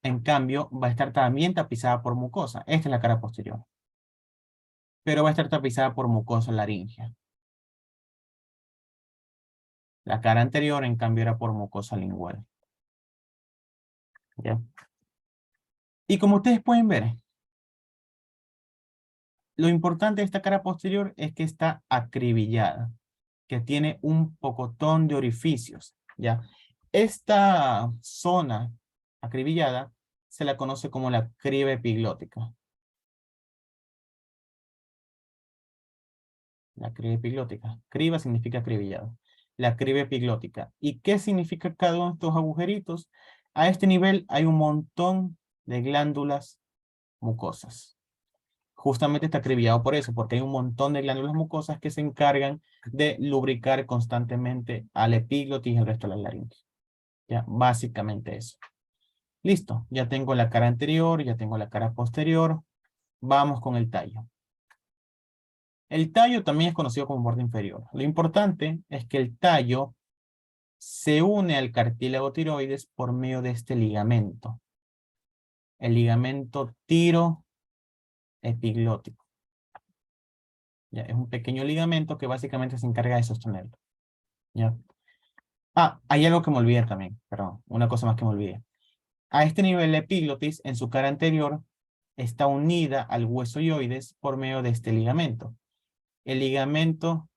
en cambio, va a estar también tapizada por mucosa. Esta es la cara posterior. Pero va a estar tapizada por mucosa laríngea. La cara anterior, en cambio, era por mucosa lingual. ¿Ya? Y como ustedes pueden ver, lo importante de esta cara posterior es que está acribillada, que tiene un pocotón de orificios. ¿Ya? Esta zona acribillada se la conoce como la criba epiglótica. La criba epiglótica. Criba significa acribillado. La criba epiglótica. ¿Y qué significa cada uno de estos agujeritos? A este nivel hay un montón de glándulas mucosas. Justamente está acribillado por eso, porque hay un montón de glándulas mucosas que se encargan de lubricar constantemente al epiglotis y el resto de la laringe. Ya, básicamente eso. Listo, ya tengo la cara anterior, ya tengo la cara posterior. Vamos con el tallo. El tallo también es conocido como borde inferior. Lo importante es que el tallo se une al cartílago tiroides por medio de este ligamento. El ligamento tiroepiglótico. Ya, es un pequeño ligamento que básicamente se encarga de sostenerlo. ¿Ya? Ah, hay algo que me olvidé también. Perdón, una cosa más que me olvidé. A este nivel, la epiglotis, en su cara anterior, está unida al hueso ioides por medio de este ligamento. El ligamento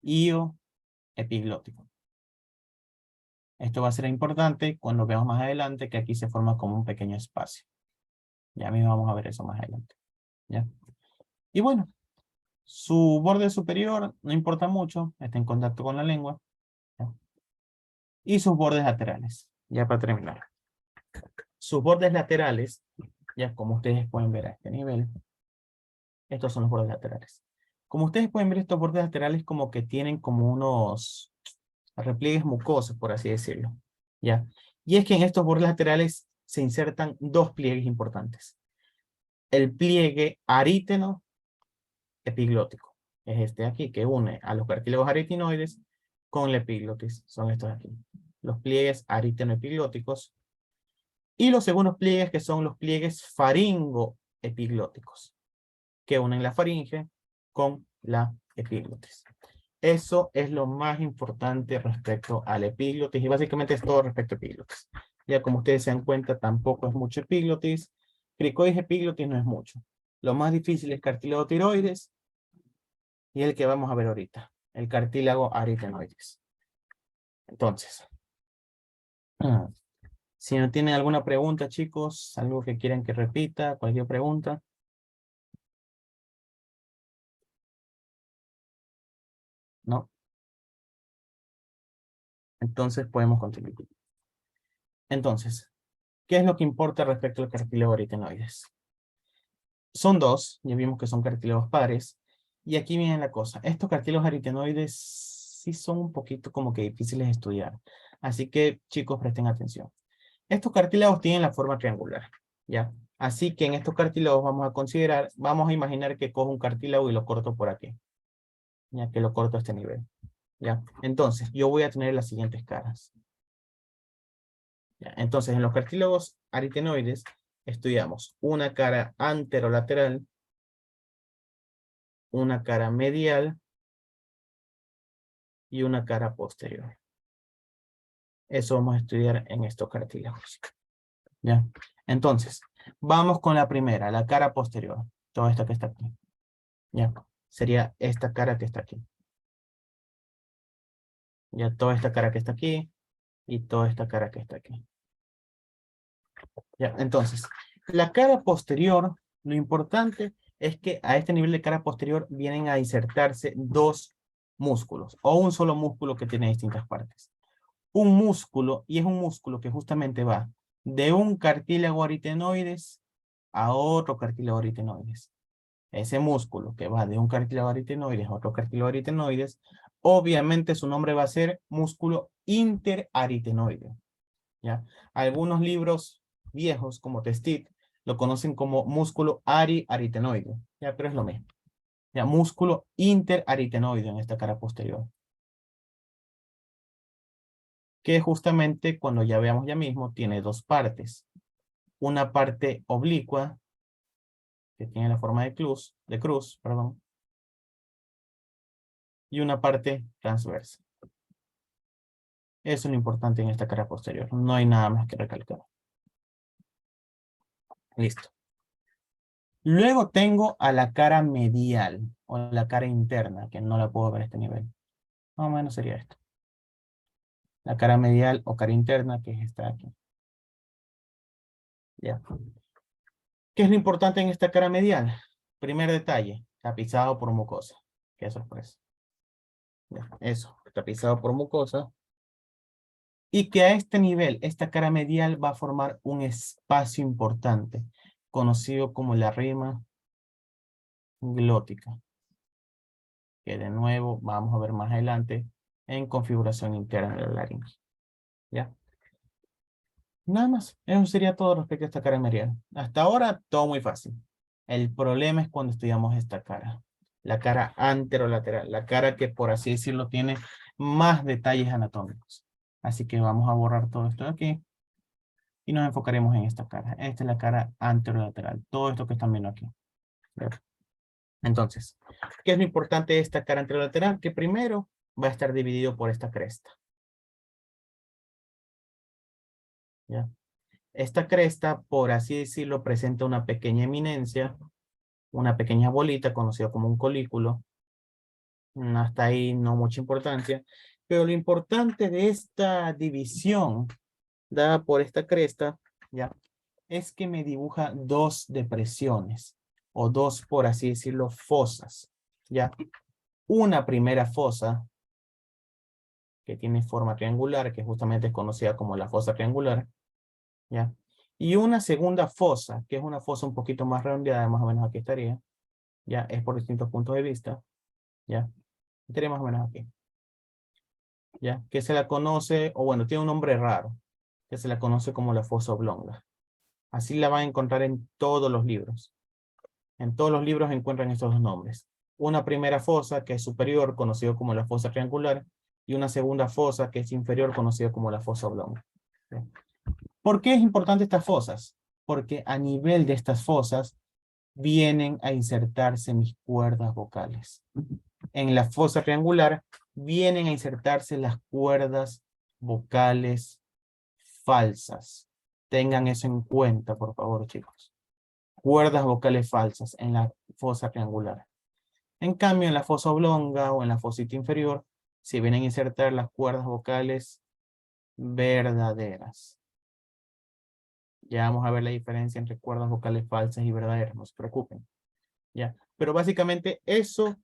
ioepiglótico. Esto va a ser importante cuando veamos más adelante que aquí se forma como un pequeño espacio. Ya mismo vamos a ver eso más adelante. ¿Ya? Y bueno, su borde superior no importa mucho, está en contacto con la lengua. ¿Ya? Y sus bordes laterales, ya para terminar. Sus bordes laterales, ya como ustedes pueden ver a este nivel, estos son los bordes laterales. Como ustedes pueden ver, estos bordes laterales como que tienen como unos repliegues mucosos, por así decirlo. ¿Ya? Y es que en estos bordes laterales se insertan dos pliegues importantes. El pliegue aríteno epiglótico. Es este de aquí, que une a los cartílagos aritinoides con la epiglotis. Son estos de aquí. Los pliegues aritenoepiglóticos. Y los segundos pliegues, que son los pliegues faringoepiglóticos, que unen la faringe con la epiglotis. Eso es lo más importante respecto al epiglotis, y básicamente es todo respecto a epiglotis. Ya como ustedes se dan cuenta, tampoco es mucho epiglotis. Cricoides epiglotis no es mucho. Lo más difícil es cartílago tiroides y el que vamos a ver ahorita, el cartílago aritenoides. Entonces, si no tienen alguna pregunta, chicos, algo que quieran que repita, cualquier pregunta. ¿No? Entonces podemos continuar. Entonces, ¿qué es lo que importa respecto al cartílago aritenoides? Son dos, ya vimos que son cartílagos pares, y aquí viene la cosa. Estos cartílagos aritenoides sí son un poquito como que difíciles de estudiar. Así que, chicos, presten atención. Estos cartílagos tienen la forma triangular, ¿ya? Así que en estos cartílagos vamos a considerar, vamos a imaginar que cojo un cartílago y lo corto por aquí. Ya que lo corto a este nivel. ¿Ya? Entonces, yo voy a tener las siguientes caras. ¿Ya? Entonces, en los cartílagos aritenoides, estudiamos una cara anterolateral, una cara medial y una cara posterior. Eso vamos a estudiar en estos cartílagos. ¿Ya? Entonces, vamos con la primera, la cara posterior. Toda esta que está aquí. ¿Ya? Sería esta cara que está aquí. Ya toda esta cara que está aquí y toda esta cara que está aquí. Ya, entonces, La cara posterior, lo importante es que a este nivel de cara posterior vienen a insertarse dos músculos o un solo músculo que tiene distintas partes. Un músculo, y es un músculo que justamente va de un cartílago aritenoides a otro cartílago aritenoides. Ese músculo que va de un cartílago aritenoides a otro cartílago aritenoides, obviamente su nombre va a ser músculo interaritenoide. ¿Ya? Algunos libros viejos como Testit lo conocen como músculo aritenoide, ¿ya? Pero es lo mismo. ¿Ya? Músculo interaritenoide en esta cara posterior. Que justamente cuando ya veamos ya mismo tiene dos partes. Una parte oblicua que tiene la forma de cruz, perdón, y una parte transversa. Eso es lo importante en esta cara posterior. No hay nada más que recalcar. Listo. Luego tengo a la cara medial o la cara interna, que no la puedo ver a este nivel. Más o menos sería esto. La cara medial o cara interna, que es esta aquí. Ya. ¿Qué es lo importante en esta cara medial? Primer detalle, tapizado por mucosa. Qué sorpresa. Ya, eso, tapizado por mucosa. Y que a este nivel, esta cara medial va a formar un espacio importante, conocido como la rima glótica. Que de nuevo vamos a ver más adelante en configuración interna de la laringe. ¿Ya? Nada más, eso sería todo respecto a esta cara medial. Hasta ahora, todo muy fácil. El problema es cuando estudiamos esta cara. La cara anterolateral, la cara que por así decirlo tiene más detalles anatómicos. Así que vamos a borrar todo esto de aquí y nos enfocaremos en esta cara. Esta es la cara anterolateral, todo esto que están viendo aquí. Entonces, ¿qué es lo importante de esta cara anterolateral? Que primero va a estar dividido por esta cresta. ¿Ya? Esta cresta, por así decirlo, presenta una pequeña eminencia, una pequeña bolita conocida como un colículo. Hasta ahí no mucha importancia. Pero lo importante de esta división dada por esta cresta, ¿ya? Es que me dibuja dos depresiones o dos, por así decirlo, fosas. ¿Ya? Una primera fosa que tiene forma triangular, que justamente es conocida como la fosa triangular, ¿ya? Y una segunda fosa, que es una fosa un poquito más redondeada, más o menos aquí estaría, ¿ya? Es por distintos puntos de vista, ¿ya? Estaría más o menos aquí, ¿ya? Que se la conoce, o bueno, tiene un nombre raro, que se la conoce como la fosa oblonga. Así la van a encontrar en todos los libros. En todos los libros encuentran estos dos nombres. Una primera fosa, que es superior, conocido como la fosa triangular, y una segunda fosa, que es inferior, conocida como la fosa oblonga. ¿Sí? ¿Por qué es importante estas fosas? Porque a nivel de estas fosas vienen a insertarse mis cuerdas vocales. En la fosa triangular vienen a insertarse las cuerdas vocales falsas. Tengan eso en cuenta, por favor, chicos. Cuerdas vocales falsas en la fosa triangular. En cambio, en la fosa oblonga o en la fosita inferior, se vienen a insertar las cuerdas vocales verdaderas. Ya vamos a ver la diferencia entre cuerdas vocales falsas y verdaderas, no se preocupen. ¿Ya? Pero básicamente eso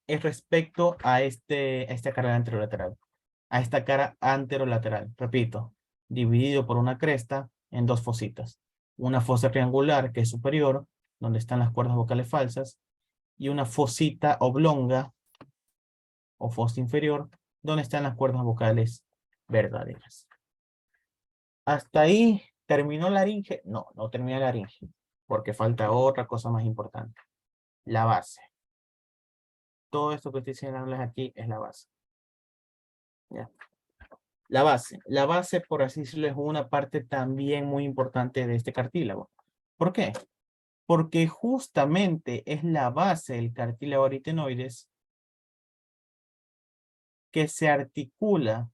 es respecto a esta cara anterolateral. A esta cara anterolateral, repito, dividido por una cresta en dos fositas. Una fosa triangular que es superior, donde están las cuerdas vocales falsas, y una fosita oblonga o fosa inferior, donde están las cuerdas vocales verdaderas. Hasta ahí, ¿terminó la laringe? No, no terminó la laringe, porque falta otra cosa más importante. La base. Todo esto que estoy señalándoles aquí es la base. ¿Ya? La base, por así decirlo, es una parte también muy importante de este cartílago. ¿Por qué? Porque justamente es la base del cartílago aritenoides que se articula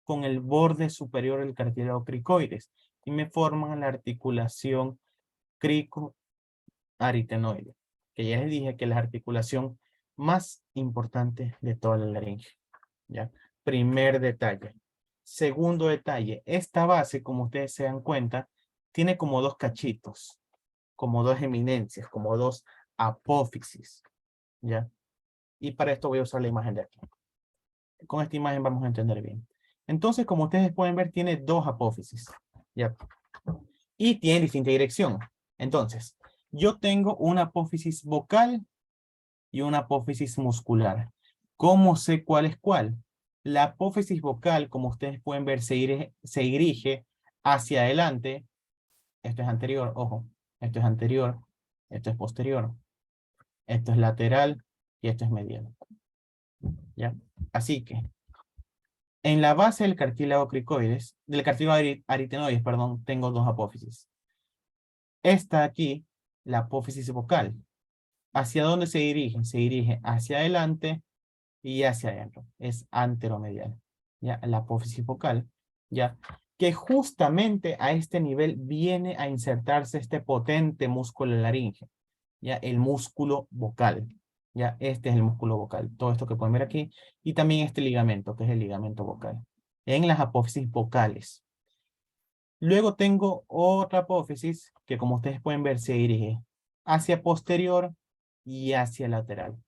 con el borde superior del cartílago cricoides y me forman la articulación cricoaritenoide, que ya les dije que es la articulación más importante de toda la laringe. ¿Ya? Primer detalle. Segundo detalle, esta base, como ustedes se dan cuenta, tiene como dos cachitos, como dos eminencias, como dos apófisis, ¿ya? Y para esto voy a usar la imagen de aquí. Con esta imagen vamos a entender bien. Entonces, como ustedes pueden ver, tiene dos apófisis, ¿ya? Y tiene distinta dirección. Entonces, yo tengo una apófisis vocal y una apófisis muscular. ¿Cómo sé cuál es cuál? La apófisis vocal, como ustedes pueden ver, se dirige hacia adelante. Esto es anterior, ojo. Esto es anterior, esto es posterior, esto es lateral y esto es medial. ¿Ya? Así que, en la base del cartílago cricoides, del cartílago aritenoides, perdón, tengo dos apófisis. Esta aquí, la apófisis vocal. ¿Hacia dónde se dirige? Se dirige hacia adelante y hacia adentro. Es anteromedial. ¿Ya? La apófisis vocal. ¿Ya? Que justamente a este nivel viene a insertarse este potente músculo laringe. ¿Ya? El músculo vocal. ¿Ya? Este es el músculo vocal. Todo esto que pueden ver aquí. Y también este ligamento, que es el ligamento vocal. En las apófisis vocales. Luego tengo otra apófisis que, como ustedes pueden ver, se dirige hacia posterior y hacia lateral,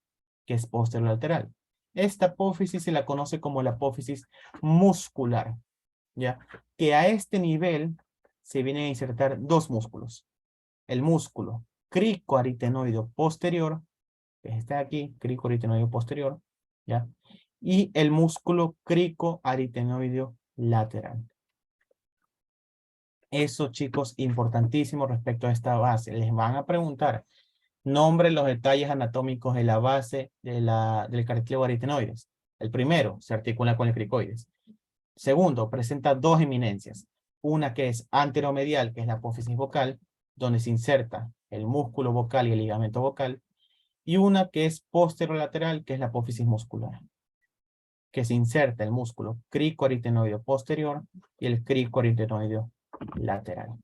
que es posterolateral. Esta apófisis se la conoce como la apófisis muscular, ¿ya? Que a este nivel se vienen a insertar dos músculos. El músculo cricoaritenoideo posterior, que es este de aquí, cricoaritenoideo posterior, ¿ya? Y el músculo cricoaritenoideo lateral. Eso, chicos, importantísimo respecto a esta base. Les van a preguntar, nombre los detalles anatómicos de la base del cartílago aritenoides. El primero, se articula con el cricoides. Segundo, presenta dos eminencias. Una que es anteromedial, que es la apófisis vocal, donde se inserta el músculo vocal y el ligamento vocal. Y una que es posterolateral, que es la apófisis muscular, que se inserta el músculo cricoaritenoideo posterior y el cricoaritenoideo lateral.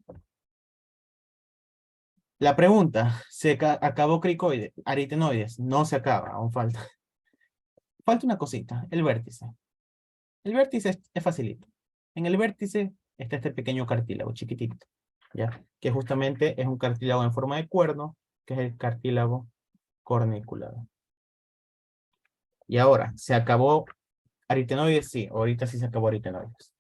La pregunta, ¿se acabó cricoides, aritenoides? No se acaba, aún falta. Falta una cosita, el vértice. El vértice es facilito. En el vértice está este pequeño cartílago chiquitito, ¿ya? Que justamente es un cartílago en forma de cuerno, que es el cartílago corniculado. Y ahora, ¿se acabó aritenoides? Sí, ahorita sí se acabó aritenoides.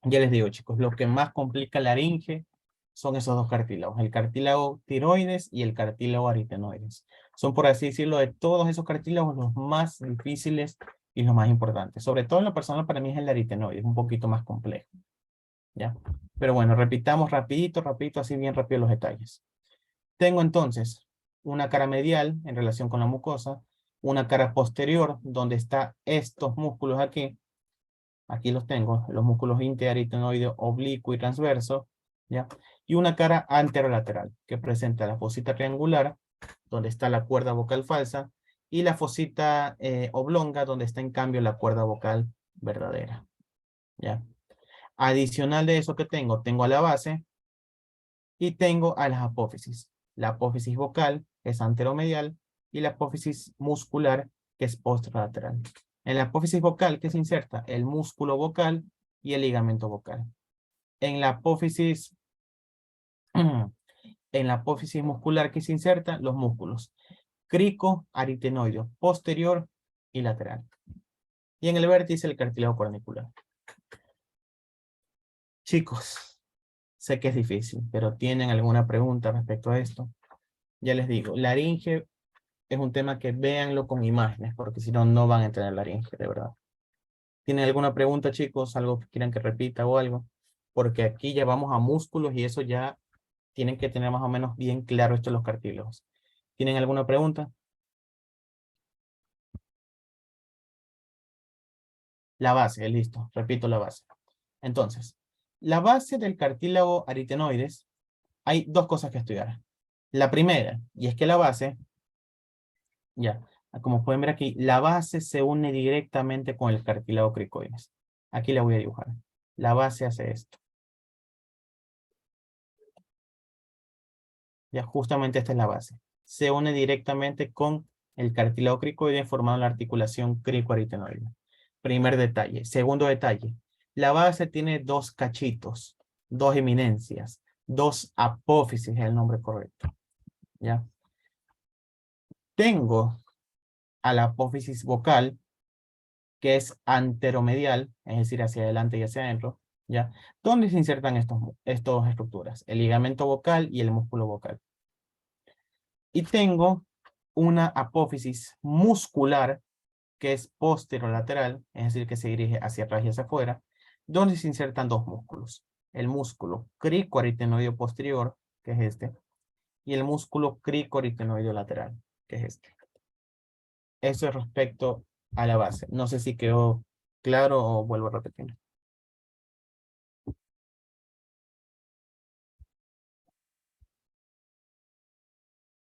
Ya les digo, chicos, lo que más complica la laringe son esos dos cartílagos, el cartílago tiroides y el cartílago aritenoides. Son, por así decirlo, de todos esos cartílagos los más difíciles y los más importantes. Sobre todo en lo personal para mí es el aritenoides, un poquito más complejo. ¿Ya? Pero bueno, repitamos rapidito, así bien rápido los detalles. Tengo entonces una cara medial en relación con la mucosa, una cara posterior donde están estos músculos aquí. Aquí los tengo, los músculos interaritenoideo oblicuo y transverso, ¿ya? Y una cara anterolateral, que presenta la fosita triangular, donde está la cuerda vocal falsa, y la fosita oblonga, donde está en cambio la cuerda vocal verdadera, ¿ya? Adicional de eso que tengo a la base, y tengo a las apófisis. La apófisis vocal, que es anteromedial, y la apófisis muscular, que es posterolateral. En la apófisis vocal, ¿qué se inserta? El músculo vocal y el ligamento vocal. En la apófisis, muscular, ¿qué se inserta? Los músculos cricoaritenoideo posterior y lateral. Y en el vértice, el cartílago cornicular. Chicos, sé que es difícil, pero ¿tienen alguna pregunta respecto a esto? Ya les digo, laringe es un tema que véanlo con imágenes, porque si no, no van a entender laringe, de verdad. ¿Tienen alguna pregunta, chicos? ¿Algo que quieran que repita o algo? Porque aquí ya vamos a músculos y eso ya tienen que tener más o menos bien claro esto de los cartílagos. ¿Tienen alguna pregunta? La base, listo. Repito la base. Entonces, la base del cartílago aritenoides, hay dos cosas que estudiar. La primera, y es que la base, ya, como pueden ver aquí, la base se une directamente con el cartílago cricoides. Aquí la voy a dibujar. La base hace esto. Ya, justamente esta es la base. Se une directamente con el cartílago cricoide formando la articulación cricoaritenoide. Primer detalle. Segundo detalle. La base tiene dos cachitos, dos eminencias. Dos apófisis es el nombre correcto. ¿Ya? Tengo a la apófisis vocal, que es anteromedial, es decir, hacia adelante y hacia adentro, ¿ya? ¿Dónde se insertan estas estructuras? El ligamento vocal y el músculo vocal. Y tengo una apófisis muscular, que es posterolateral, es decir, que se dirige hacia atrás y hacia afuera, donde se insertan dos músculos. El músculo cricoaritenoideo posterior, que es este, y el músculo cricoaritenoideo lateral, que es este. Eso es respecto a la base. No sé si quedó claro o vuelvo a repetir.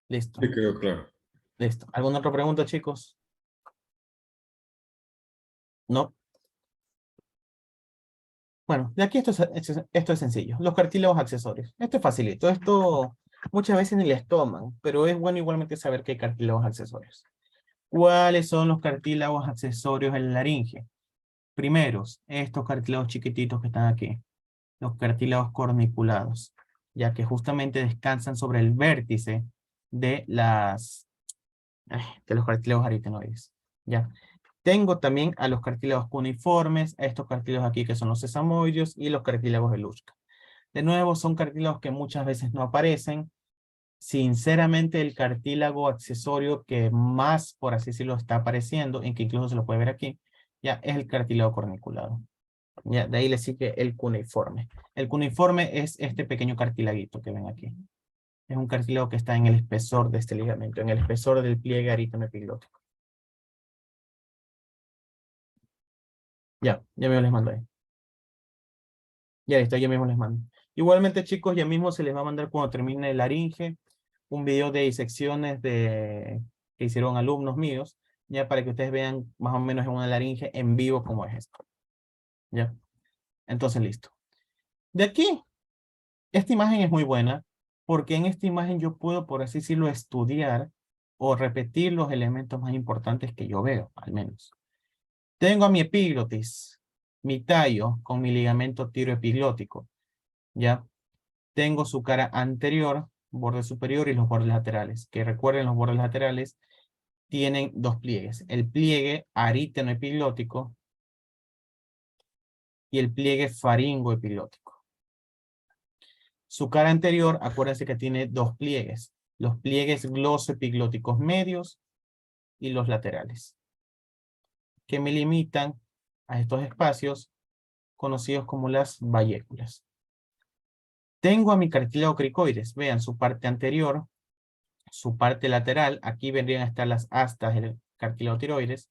Listo, Sí, quedó claro. listo. ¿Alguna otra pregunta, chicos? ¿No? Bueno, de aquí esto es sencillo. Los cartílagos accesorios. Esto es facilito. Esto muchas veces ni les toman, pero es bueno igualmente saber que hay cartílagos accesorios. ¿Cuáles son los cartílagos accesorios en la laringe? Primeros, estos cartílagos chiquititos que están aquí. Los cartílagos corniculados, ya que justamente descansan sobre el vértice de los cartílagos aritenoides. ¿Ya? Tengo también a los cartílagos cuneiformes, a estos cartílagos aquí que son los sesamoideos y los cartílagos de Luschka. De nuevo, son cartílagos que muchas veces no aparecen. Sinceramente, el cartílago accesorio que más, por así decirlo, está apareciendo, en que incluso se lo puede ver aquí, ya es el cartílago corniculado. Ya, de ahí le sigue el cuneiforme. El cuneiforme es este pequeño cartilaguito que ven aquí. Es un cartílago que está en el espesor de este ligamento, en el espesor del pliegue arítono-epiglótico. Ya mismo les mando ahí. Ya listo, ya mismo les mando. Igualmente, chicos, ya mismo se les va a mandar cuando termine el laringe un video de disecciones que hicieron alumnos míos, ya para que ustedes vean más o menos en una laringe en vivo cómo es esto. Ya. Entonces, listo. De aquí, esta imagen es muy buena, porque en esta imagen yo puedo, por así decirlo, estudiar o repetir los elementos más importantes que yo veo, al menos. Tengo a mi epiglotis, mi tallo con mi ligamento tiroepiglótico, ¿ya? Tengo su cara anterior, borde superior y los bordes laterales, que recuerden los bordes laterales tienen dos pliegues, el pliegue arítono-epiglótico y el pliegue faringoepiglótico. Su cara anterior, acuérdense que tiene dos pliegues, los pliegues glosoepiglóticos medios y los laterales, que me limitan a estos espacios conocidos como las bayéculas. Tengo a mi cartílago cricoides, vean su parte anterior, su parte lateral, aquí vendrían a estar las astas del cartílago tiroides,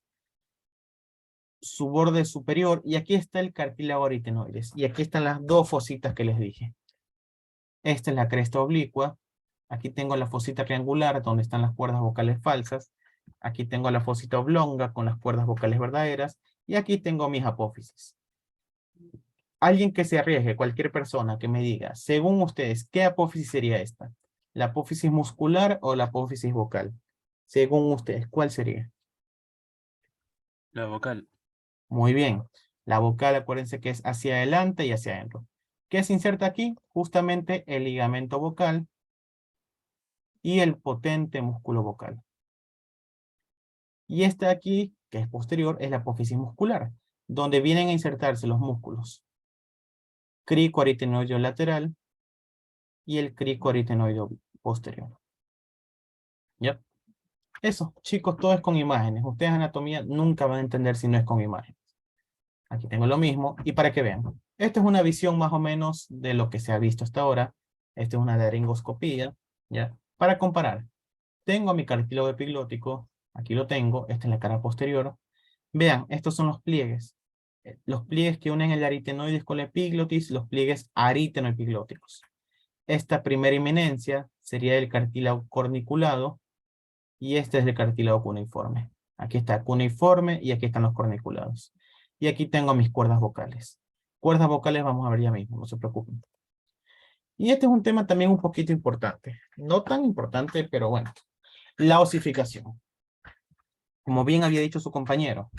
su borde superior, y aquí está el cartílago aritenoides, y aquí están las dos fositas que les dije. Esta es la cresta oblicua, aquí tengo la fosita triangular donde están las cuerdas vocales falsas, aquí tengo la fosita oblonga con las cuerdas vocales verdaderas, y aquí tengo mis apófisis. Alguien que se arriesgue, cualquier persona que me diga, según ustedes, ¿qué apófisis sería esta? ¿La apófisis muscular o la apófisis vocal? Según ustedes, ¿cuál sería? La vocal. Muy bien. La vocal, acuérdense que es hacia adelante y hacia adentro. ¿Qué se inserta aquí? Justamente el ligamento vocal y el potente músculo vocal. Y este aquí, que es posterior, es la apófisis muscular, donde vienen a insertarse los músculos cricoaritenoideo lateral y el cricoaritenoideo posterior. ¿Ya? Eso, chicos, todo es con imágenes. Ustedes anatomía nunca van a entender si no es con imágenes. Aquí tengo lo mismo, y para que vean. Esta es una visión más o menos de lo que se ha visto hasta ahora. Esta es una laringoscopía, ¿ya? Para comparar. Tengo mi cartílago epiglótico, aquí lo tengo, esta es la cara posterior. Vean, estos son los pliegues. Los pliegues que unen el aritenoides con la epiglotis, los pliegues aritenoepiglóticos. Esta primera eminencia sería el cartílago corniculado, y este es el cartílago cuneiforme. Aquí está cuneiforme y aquí están los corniculados. Y aquí tengo mis cuerdas vocales. Cuerdas vocales vamos a ver ya mismo, no se preocupen. Y este es un tema también un poquito importante. No tan importante, pero bueno. La osificación. Como bien había dicho su compañero,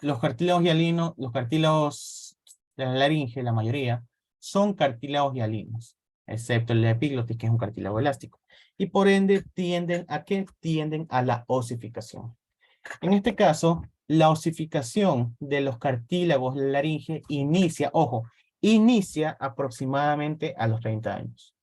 los cartílagos hialinos, los cartílagos de la laringe, la mayoría, son cartílagos hialinos. excepto el epiglotis, que es un cartílago elástico. Y por ende tienden a ¿qué? Tienden a la osificación. En este caso, la osificación de los cartílagos de la laringe inicia, ojo, inicia aproximadamente a los 30 años.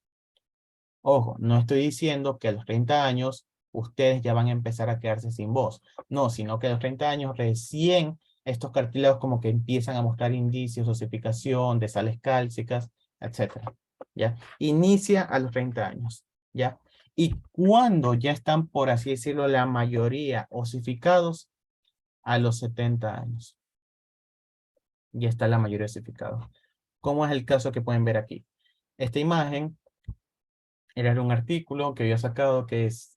Ojo, no estoy diciendo que a los 30 años ustedes ya van a empezar a quedarse sin voz. No, sino que a los 30 años recién estos cartílagos como que empiezan a mostrar indicios de osificación, de sales cálcicas, etc. ¿Ya? Inicia a los 30 años. ¿Ya? Y cuando ya están, por así decirlo, la mayoría osificados, a los 70 años. Ya está la mayoría osificados. ¿Cómo es el caso que pueden ver aquí? Esta imagen era de un artículo que había sacado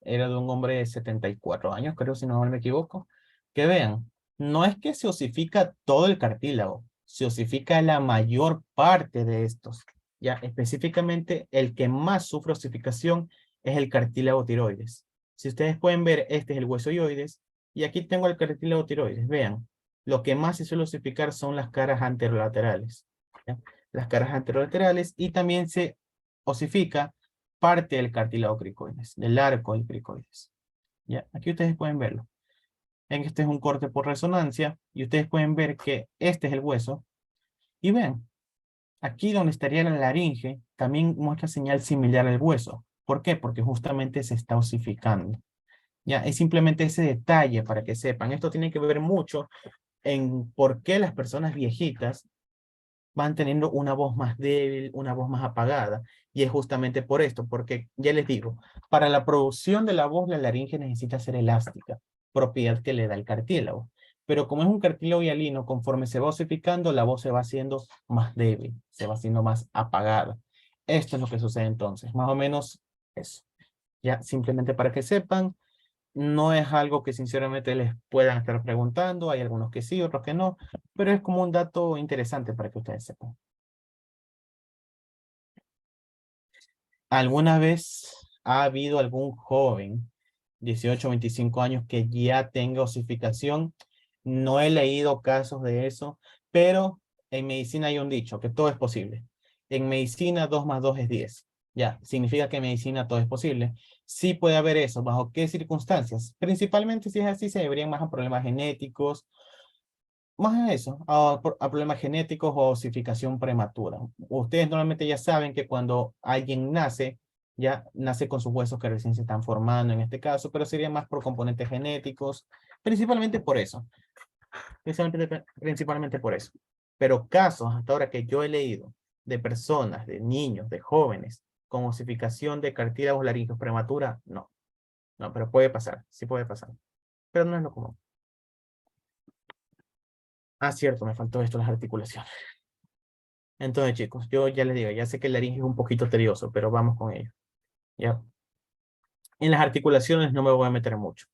era de un hombre de 74 años, creo, si no me equivoco. Que vean, no es que se osifica todo el cartílago, se osifica la mayor parte de estos. Ya, específicamente el que más sufre osificación es el cartílago tiroides. Si ustedes pueden ver, este es el hueso ioides y aquí tengo el cartílago tiroides. Vean, lo que más se suele osificar son las caras anterolaterales. ¿Ya? Las caras anterolaterales, y también se osifica parte del cartílago cricoides, del arco del cricoides. ¿Ya? Aquí ustedes pueden verlo. Este es un corte por resonancia y ustedes pueden ver que este es el hueso. Y ven, aquí donde estaría la laringe, también muestra señal similar al hueso. ¿Por qué? Porque justamente se está osificando. Ya, es simplemente ese detalle para que sepan. Esto tiene que ver mucho en por qué las personas viejitas van teniendo una voz más débil, una voz más apagada. Y es justamente por esto, porque ya les digo, para la producción de la voz, la laringe necesita ser elástica, propiedad que le da el cartílago. Pero como es un cartílago hialino, conforme se va osificando, la voz se va haciendo más débil, se va haciendo más apagada. Esto es lo que sucede entonces, más o menos eso. Ya, simplemente para que sepan, no es algo que sinceramente les puedan estar preguntando, hay algunos que sí, otros que no, pero es como un dato interesante para que ustedes sepan. ¿Alguna vez ha habido algún joven, 18 o 25 años, que ya tenga osificación? No he leído casos de eso, pero en medicina hay un dicho, que todo es posible. En medicina 2 más 2 es 10. Ya, significa que en medicina todo es posible. Sí puede haber eso. ¿Bajo qué circunstancias? Principalmente si es así, se deberían más a problemas genéticos, más a eso, a problemas genéticos o osificación prematura. Ustedes normalmente ya saben que cuando alguien nace, ya nace con sus huesos que recién se están formando en este caso, pero sería más por componentes genéticos, principalmente por eso. Principalmente por eso. Pero casos hasta ahora que yo he leído de personas, de niños, de jóvenes, con osificación de cartílagos laringeos prematura, no. No, pero puede pasar, sí puede pasar. Pero no es lo común. Ah, cierto, me faltó esto, las articulaciones. Entonces, chicos, yo ya les digo, ya sé que el laringe es un poquito tedioso, pero vamos con ello. ¿Ya? En las articulaciones no me voy a meter mucho.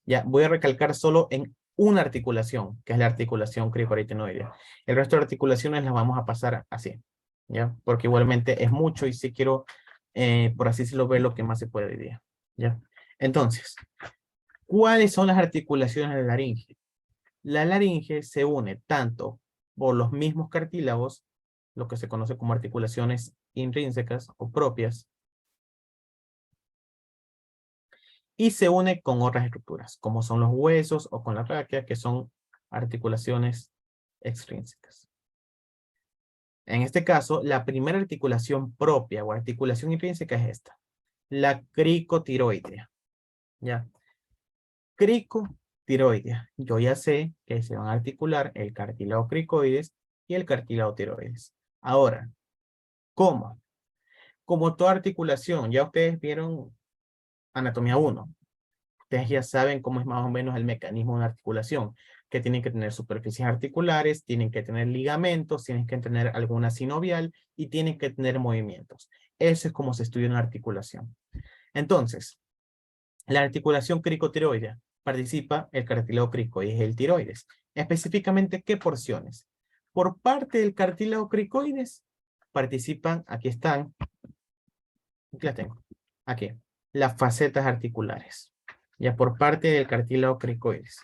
Ya, voy a recalcar solo en una articulación, que es la articulación cricoarytenoidea. El resto de articulaciones las vamos a pasar así, ¿ya? Porque igualmente es mucho y sí quiero, por así decirlo, ver lo que más se puede hoy día, ¿ya? Entonces, ¿cuáles son las articulaciones de la laringe? La laringe se une tanto por los mismos cartílagos, lo que se conoce como articulaciones intrínsecas o propias, y se une con otras estructuras, como son los huesos o con la tráquea, que son articulaciones extrínsecas. En este caso, la primera articulación propia o articulación intrínseca es esta, la cricotiroidea. ¿Ya? Cricotiroidea. Yo ya sé que se van a articular el cartílago cricoides y el cartílago tiroides. Ahora, ¿cómo? Como toda articulación, ya ustedes vieron anatomía 1. Ustedes ya saben cómo es más o menos el mecanismo de una articulación, que tienen que tener superficies articulares, tienen que tener ligamentos, tienen que tener alguna sinovial y tienen que tener movimientos. Eso es como se estudia una articulación. Entonces, la articulación cricotiroidea participa el cartílago cricoides y el tiroides. Específicamente, ¿qué porciones? Por parte del cartílago cricoides participan, aquí están, aquí las tengo, aquí, las facetas articulares. Ya por parte del cartílago cricoides.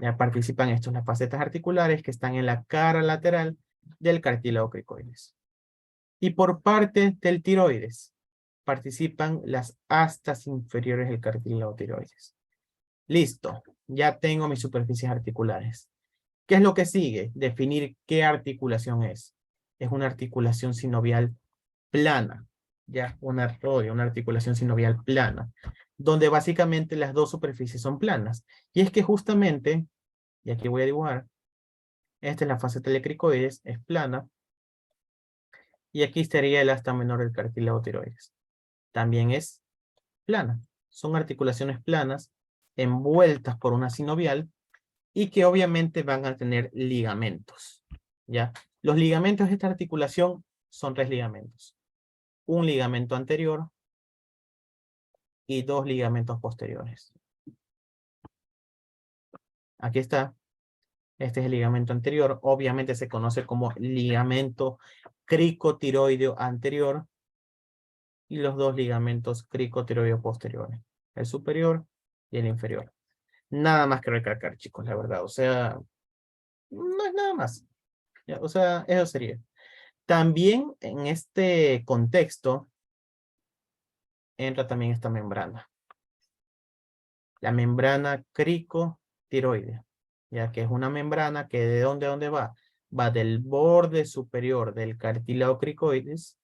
Ya participan estos, las facetas articulares que están en la cara lateral del cartílago cricoides. Y por parte del tiroides participan las astas inferiores del cartílago tiroides. Listo, ya tengo mis superficies articulares. ¿Qué es lo que sigue? Definir qué articulación es. Es una articulación sinovial plana, ya, una articulación sinovial plana, donde básicamente las dos superficies son planas. Y es que justamente, y aquí voy a dibujar, esta es la faceta del cricoides, es plana, y aquí estaría el asta menor del cartílago tiroides. También es plana. Son articulaciones planas, envueltas por una sinovial, y que obviamente van a tener ligamentos, ¿ya? Los ligamentos de esta articulación son 3 ligamentos. Un ligamento anterior y 2 ligamentos posteriores. Aquí está. Este es el ligamento anterior. Obviamente se conoce como ligamento cricotiroideo anterior y los 2 ligamentos cricotiroideo posteriores. El superior y el inferior. Nada más que recalcar, chicos, la verdad. O sea, no es nada más. ¿Ya? O sea, eso sería. También en este contexto entra también esta membrana. La membrana cricotiroidea, ya que es una membrana que ¿de dónde a dónde va? Va del borde superior del cartílago cricoides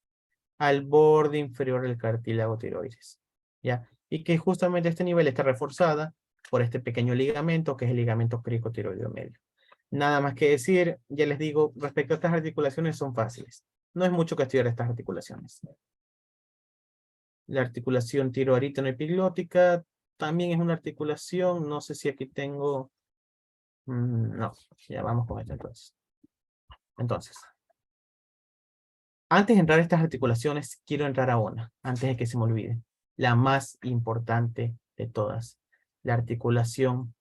al borde inferior del cartílago tiroides. ¿Ya? Y que justamente este nivel está reforzada por este pequeño ligamento que es el ligamento cricotiroideo medio. Nada más que decir, ya les digo, respecto a estas articulaciones son fáciles. No es mucho que estudiar estas articulaciones. La articulación tiroarítono-epiglótica también es una articulación. No sé si aquí tengo... no, ya vamos con esto entonces. Entonces, antes de entrar a estas articulaciones, quiero entrar a una, antes de que se me olvide. La más importante de todas. La articulación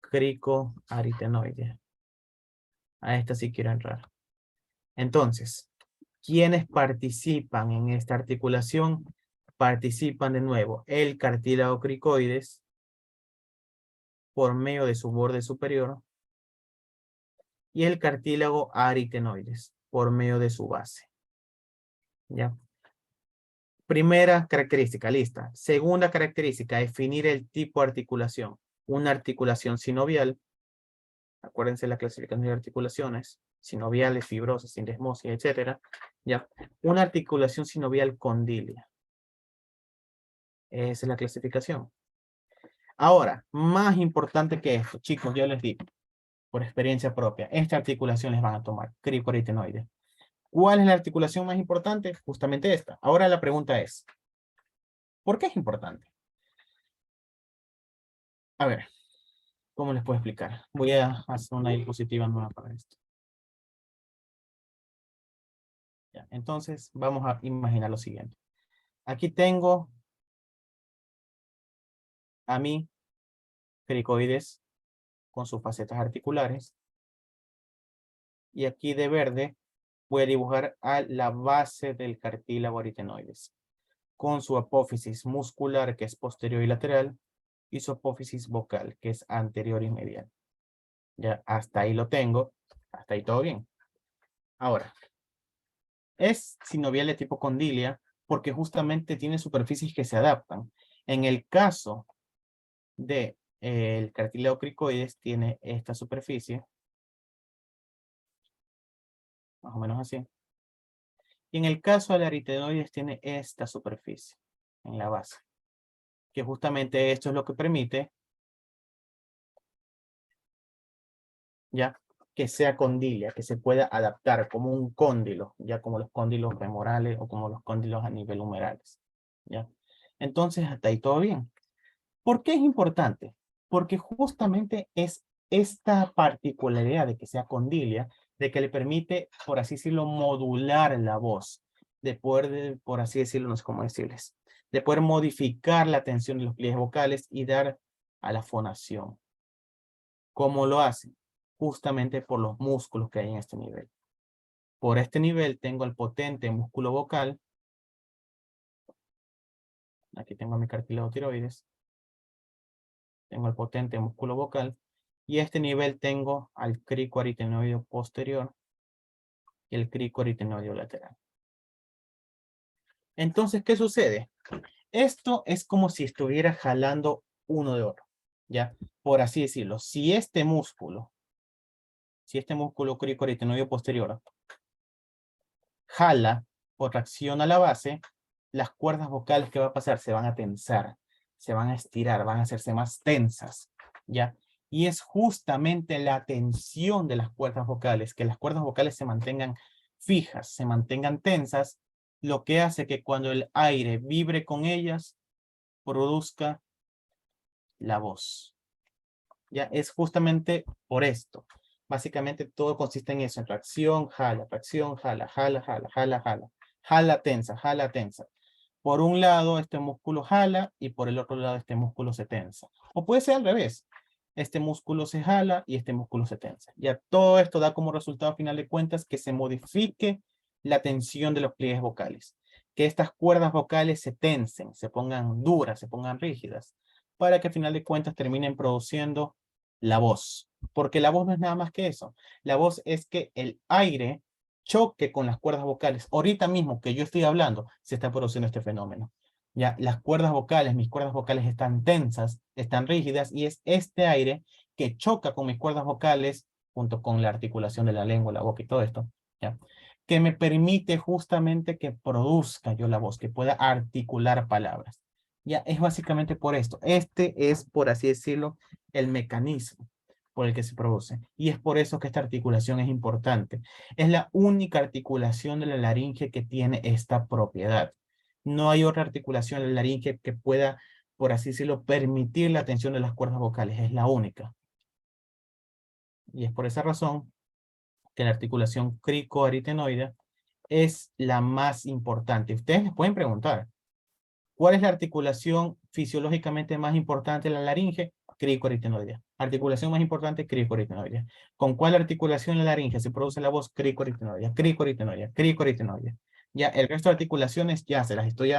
cricoaritenoidea. A esta sí quiero entrar. Entonces, ¿quiénes participan en esta articulación? Participan de nuevo el cartílago cricoides por medio de su borde superior y el cartílago aritenoides por medio de su base. ¿Ya? Primera característica, lista. Segunda característica, definir el tipo de articulación. Una articulación sinovial. Acuérdense la clasificación de articulaciones. Sinoviales, fibrosas, sindesmosas, etc. ¿Ya? Una articulación sinovial condilia. Esa es la clasificación. Ahora, más importante que esto, chicos, yo les digo, por experiencia propia, esta articulación les van a tomar cricoaritenoides. ¿Cuál es la articulación más importante? Justamente esta. Ahora la pregunta es, ¿por qué es importante? A ver, ¿cómo les puedo explicar? Voy a hacer una diapositiva nueva para esto. Ya, entonces, vamos a imaginar lo siguiente. Aquí tengo a mi cricoides con sus facetas articulares. Y aquí de verde voy a dibujar a la base del cartílago aritenoides, con su apófisis muscular, que es posterior y lateral, y su apófisis vocal, que es anterior y medial. Ya, hasta ahí lo tengo. Hasta ahí todo bien. Ahora, es sinovial de tipo condilia porque justamente tiene superficies que se adaptan. En el caso de el cartílago cricoides tiene esta superficie, más o menos así. Y en el caso del aritenoides tiene esta superficie en la base, que justamente esto es lo que permite ya que sea condilia, que se pueda adaptar como un cóndilo, ya como los cóndilos femorales o como los cóndilos a nivel humerales, ya. Entonces, hasta ahí todo bien. ¿Por qué es importante? Porque justamente es esta particularidad de que sea condilia, de que le permite, por así decirlo, modular la voz, de poder, por así decirlo, no sé cómo decirles, de poder modificar la tensión de los pliegues vocales y dar a la fonación. ¿Cómo lo hace? Justamente por los músculos que hay en este nivel. Por este nivel tengo el potente músculo vocal. Aquí tengo mi cartílago tiroides. Tengo el potente músculo vocal. Y a este nivel tengo al cricoaritenoideo posterior, y el cricoaritenoideo lateral. Entonces, ¿qué sucede? Esto es como si estuviera jalando uno de otro, ¿ya? Por así decirlo. Si este músculo cricoaritenoideo posterior jala o tracciona la base, las cuerdas vocales, ¿qué va a pasar? Se van a tensar, se van a estirar, van a hacerse más tensas, ¿ya? Y es justamente la tensión de las cuerdas vocales, que las cuerdas vocales se mantengan fijas, se mantengan tensas, lo que hace que cuando el aire vibre con ellas, produzca la voz. Ya es justamente por esto. Básicamente todo consiste en eso, en tracción, jala, jala, jala, jala, jala, jala. Jala tensa, jala tensa. Por un lado este músculo jala y por el otro lado este músculo se tensa. O puede ser al revés. Este músculo se jala y este músculo se tensa. Ya todo esto da como resultado a final de cuentas que se modifique la tensión de los pliegues vocales. Que estas cuerdas vocales se tensen, se pongan duras, se pongan rígidas, para que a final de cuentas terminen produciendo la voz. Porque la voz no es nada más que eso. La voz es que el aire choque con las cuerdas vocales. Ahorita mismo que yo estoy hablando, se está produciendo este fenómeno. Ya, las cuerdas vocales, mis cuerdas vocales están tensas, están rígidas, y es este aire que choca con mis cuerdas vocales, junto con la articulación de la lengua, la boca y todo esto, ¿ya? Que me permite justamente que produzca yo la voz, que pueda articular palabras. Ya, es básicamente por esto. Este es, por así decirlo, el mecanismo por el que se produce. Y es por eso que esta articulación es importante. Es la única articulación de la laringe que tiene esta propiedad. No hay otra articulación de la laringe que pueda, por así decirlo, permitir la tensión de las cuerdas vocales. Es la única. Y es por esa razón que la articulación cricoaritenoidea es la más importante. Ustedes les pueden preguntar, ¿cuál es la articulación fisiológicamente más importante de la laringe? Cricoaritenoidea. Articulación más importante, cricoaritenoidea. ¿Con cuál articulación en la laringe se produce la voz? Cricoaritenoidea, cricoaritenoidea, cricoaritenoidea. Ya el resto de articulaciones ya se las estoy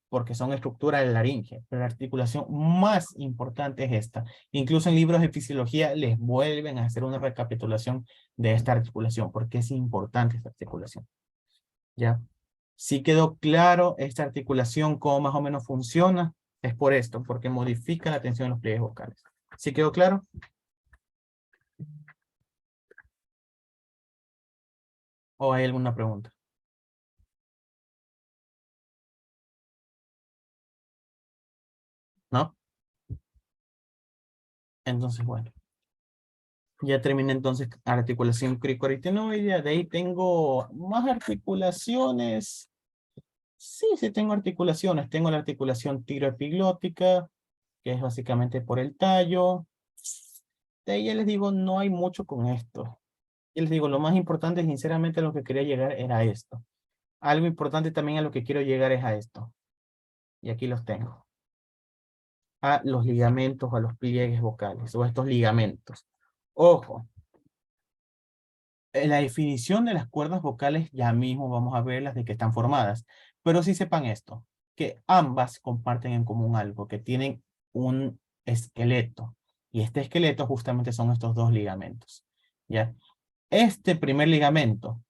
porque son estructura de la laringe. Pero la articulación más importante es esta. Incluso en libros de fisiología les vuelven a hacer una recapitulación de esta articulación, porque es importante esta articulación. ¿Ya? Si quedó claro esta articulación, cómo más o menos funciona, es por esto, porque modifica la tensión de los pliegues vocales. ¿Sí quedó claro? ¿O hay alguna pregunta? ¿No? Entonces, bueno. Ya terminé entonces articulación cricoaritenoidea. De ahí tengo más articulaciones. Sí, tengo articulaciones. Tengo la articulación tiroepiglótica, que es básicamente por el tallo. De ahí ya les digo, no hay mucho con esto. Y les digo, lo más importante, sinceramente, a lo que quería llegar era esto. Algo importante también a lo que quiero llegar es a esto. Y aquí los tengo. A los ligamentos o a los pliegues vocales, o a estos ligamentos. Ojo. En la definición de las cuerdas vocales ya mismo vamos a verlas de que están formadas. Pero sí sepan esto, que ambas comparten en común algo, que tienen un esqueleto. Y este esqueleto justamente son estos dos ligamentos. ¿Ya? Este primer ligamento,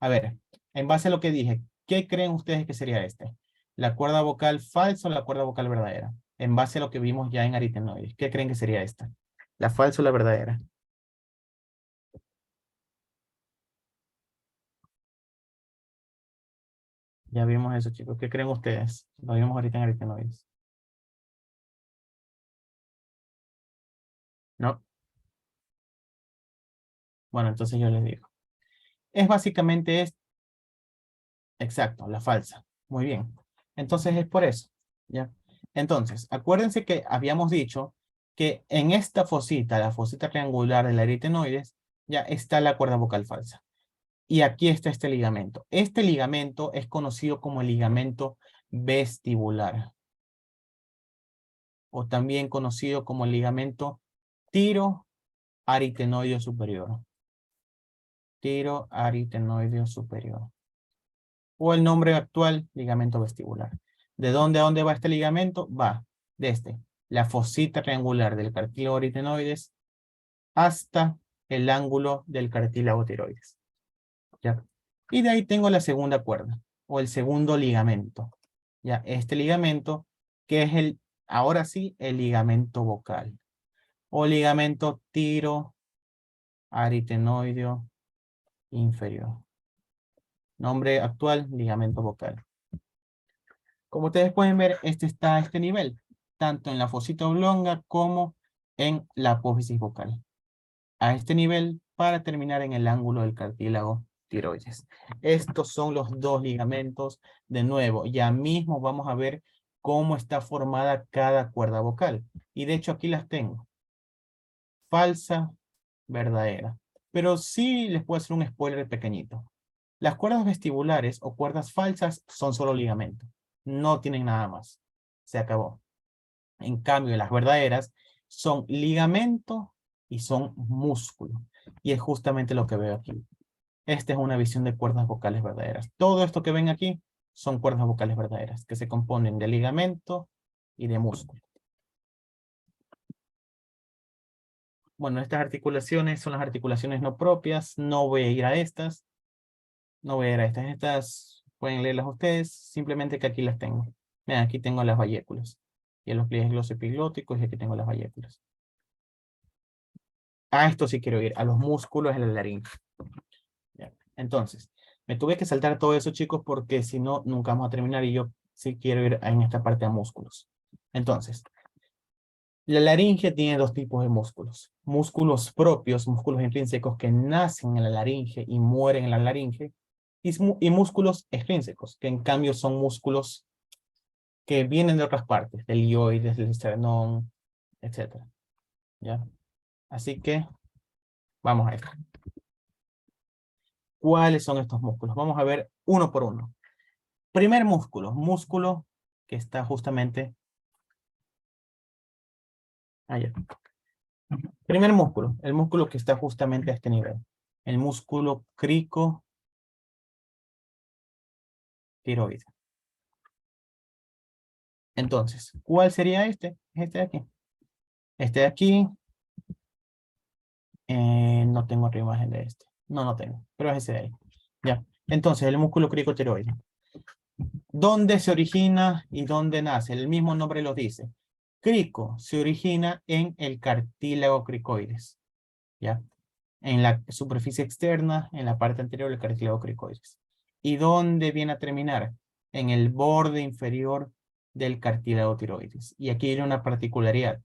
a ver, en base a lo que dije, ¿qué creen ustedes que sería este? ¿La cuerda vocal falsa o la cuerda vocal verdadera? En base a lo que vimos ya en aritenoides, ¿qué creen que sería esta? ¿La falsa o la verdadera? Ya vimos eso, chicos. ¿Qué creen ustedes? Lo vimos ahorita en aritenoides. ¿No? Bueno, entonces yo les digo. Es básicamente exacto, la falsa. Muy bien. Entonces es por eso. ¿Ya? Entonces, acuérdense que habíamos dicho que en esta fosita, la fosita triangular del aritenoides, ya está la cuerda vocal falsa. Y aquí está este ligamento. Este ligamento es conocido como el ligamento vestibular. O también conocido como el ligamento tiroaritenoideo superior. Tiroaritenoideo superior. O el nombre actual, ligamento vestibular. ¿De dónde a dónde va este ligamento? Va desde la fosita triangular del cartílago aritenoides hasta el ángulo del cartílago tiroides. ¿Ya? Y de ahí tengo la segunda cuerda, o el segundo ligamento. ¿Ya? Este ligamento, que es ahora sí, el ligamento vocal. O ligamento tiroaritenoideo inferior. Nombre actual, ligamento vocal. Como ustedes pueden ver, este está a este nivel, tanto en la fosita oblonga como en la apófisis vocal. A este nivel para terminar en el ángulo del cartílago tiroides. Estos son los dos ligamentos. De nuevo, ya mismo vamos a ver cómo está formada cada cuerda vocal. Y de hecho aquí las tengo. Falsa, verdadera. Pero sí les puedo hacer un spoiler pequeñito. Las cuerdas vestibulares o cuerdas falsas son solo ligamento. No tienen nada más. Se acabó. En cambio, las verdaderas son ligamento y son músculo. Y es justamente lo que veo aquí. Esta es una visión de cuerdas vocales verdaderas. Todo esto que ven aquí son cuerdas vocales verdaderas, que se componen de ligamento y de músculo. Bueno, estas articulaciones son las articulaciones no propias. No voy a ir a estas. No voy a ir a estas. Estas pueden leerlas ustedes. Simplemente que aquí las tengo. Vean, aquí tengo las valléculas. Y en los pliegues glosoepiglóticos y aquí tengo las valléculas. A esto sí quiero ir, a los músculos de la laringe. Ya. Entonces, me tuve que saltar todo eso, chicos, porque si no, nunca vamos a terminar y yo sí quiero ir en esta parte de músculos. Entonces, la laringe tiene dos tipos de músculos. Músculos propios, músculos intrínsecos que nacen en la laringe y mueren en la laringe. Y músculos extrínsecos, que en cambio son músculos que vienen de otras partes, del hioides, del esternón, etc. ¿Ya? Así que, vamos a esto. ¿Cuáles son estos músculos? Vamos a ver uno por uno. Primer músculo que está justamente allá. Primer músculo, el músculo que está justamente a este nivel. El músculo cricotiroide. Entonces, ¿cuál sería este? Este de aquí. Este de aquí. No tengo otra imagen de este. No tengo, pero es ese de ahí. Ya. Entonces, el músculo cricotiroide. ¿Dónde se origina y dónde nace? El mismo nombre lo dice. Crico se origina en el cartílago cricoides. ¿Ya? En la superficie externa, en la parte anterior del cartílago cricoides. ¿Y dónde viene a terminar? En el borde inferior del cartílago tiroides. Y aquí hay una particularidad.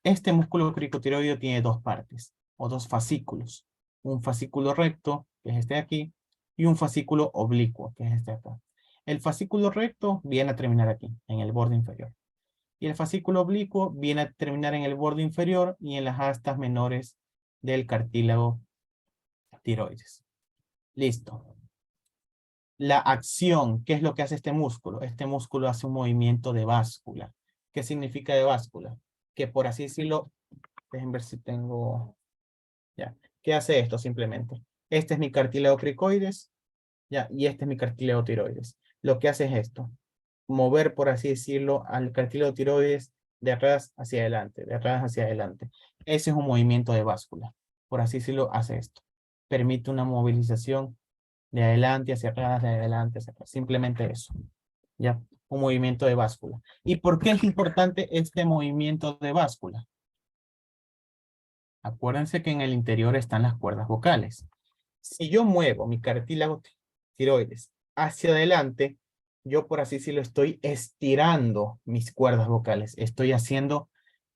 Este músculo cricotiroideo tiene dos partes, o dos fascículos. Un fascículo recto, que es este de aquí, y un fascículo oblicuo, que es este de acá. El fascículo recto viene a terminar aquí, en el borde inferior. Y el fascículo oblicuo viene a terminar en el borde inferior y en las astas menores del cartílago tiroides. Listo. La acción, ¿qué es lo que hace este músculo? Este músculo hace un movimiento de báscula. ¿Qué significa de báscula? Que por así decirlo, déjenme ver si tengo... Ya. ¿Qué hace esto simplemente? Este es mi cartílago cricoides, ya, y este es mi cartílago tiroides. Lo que hace es esto. Mover, por así decirlo, al cartílago tiroides de atrás hacia adelante, de atrás hacia adelante. Ese es un movimiento de báscula. Por así decirlo, hace esto. Permite una movilización de adelante hacia atrás, de adelante hacia atrás. Simplemente eso. ¿Ya? Un movimiento de báscula. ¿Y por qué es importante este movimiento de báscula? Acuérdense que en el interior están las cuerdas vocales. Si yo muevo mi cartílago tiroides hacia adelante, yo por así decirlo estoy estirando mis cuerdas vocales. Estoy haciendo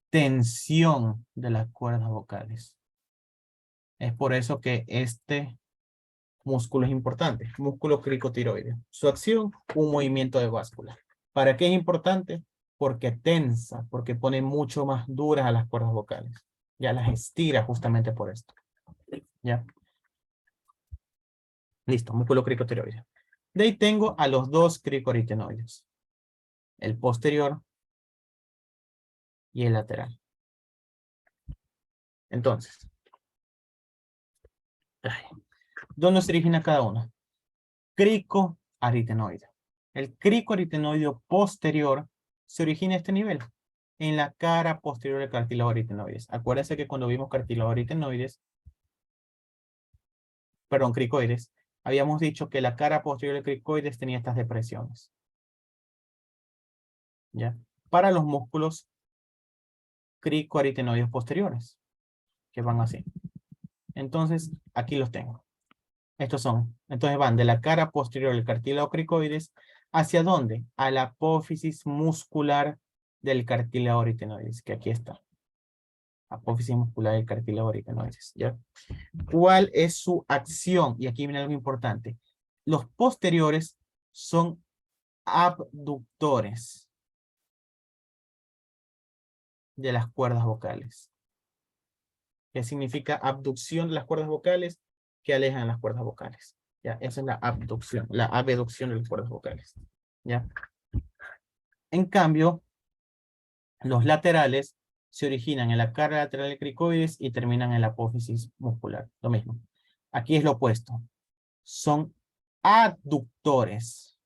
tensión de las cuerdas vocales. Es por eso que este músculo es importante. Músculo cricotiroideo. Su acción, un movimiento de báscula. ¿Para qué es importante? Porque tensa, porque pone mucho más duras a las cuerdas vocales. Ya las estira justamente por esto. ¿Ya? Listo, músculo cricotiroideo. De ahí tengo a los dos cricoaritenoides. El posterior y el lateral. Entonces, ¿dónde se origina cada uno? Cricoaritenoide. El cricoaritenoideo posterior se origina a este nivel, en la cara posterior del cartílago aritenoides. Acuérdense que cuando vimos cartílago aritenoides, perdón, cricoides, habíamos dicho que la cara posterior del cricoides tenía estas depresiones. ¿Ya? Para los músculos cricoaritenoides posteriores, que van así. Entonces, aquí los tengo. Estos son. Entonces van de la cara posterior del cartílago cricoides, ¿hacia dónde? A la apófisis muscular del cartílago aritenoides, que aquí está. Apófisis muscular del cartílago aritenoides, ¿ya? ¿Cuál es su acción? Y aquí viene algo importante. Los posteriores son abductores de las cuerdas vocales. ¿Qué significa abducción de las cuerdas vocales? Que alejan las cuerdas vocales. ¿Ya? Esa es la abducción, la abducción de las cuerdas vocales. ¿Ya? En cambio, los laterales se originan en la cara lateral del cricoides y terminan en la apófisis muscular. Lo mismo. Aquí es lo opuesto. Son aductores.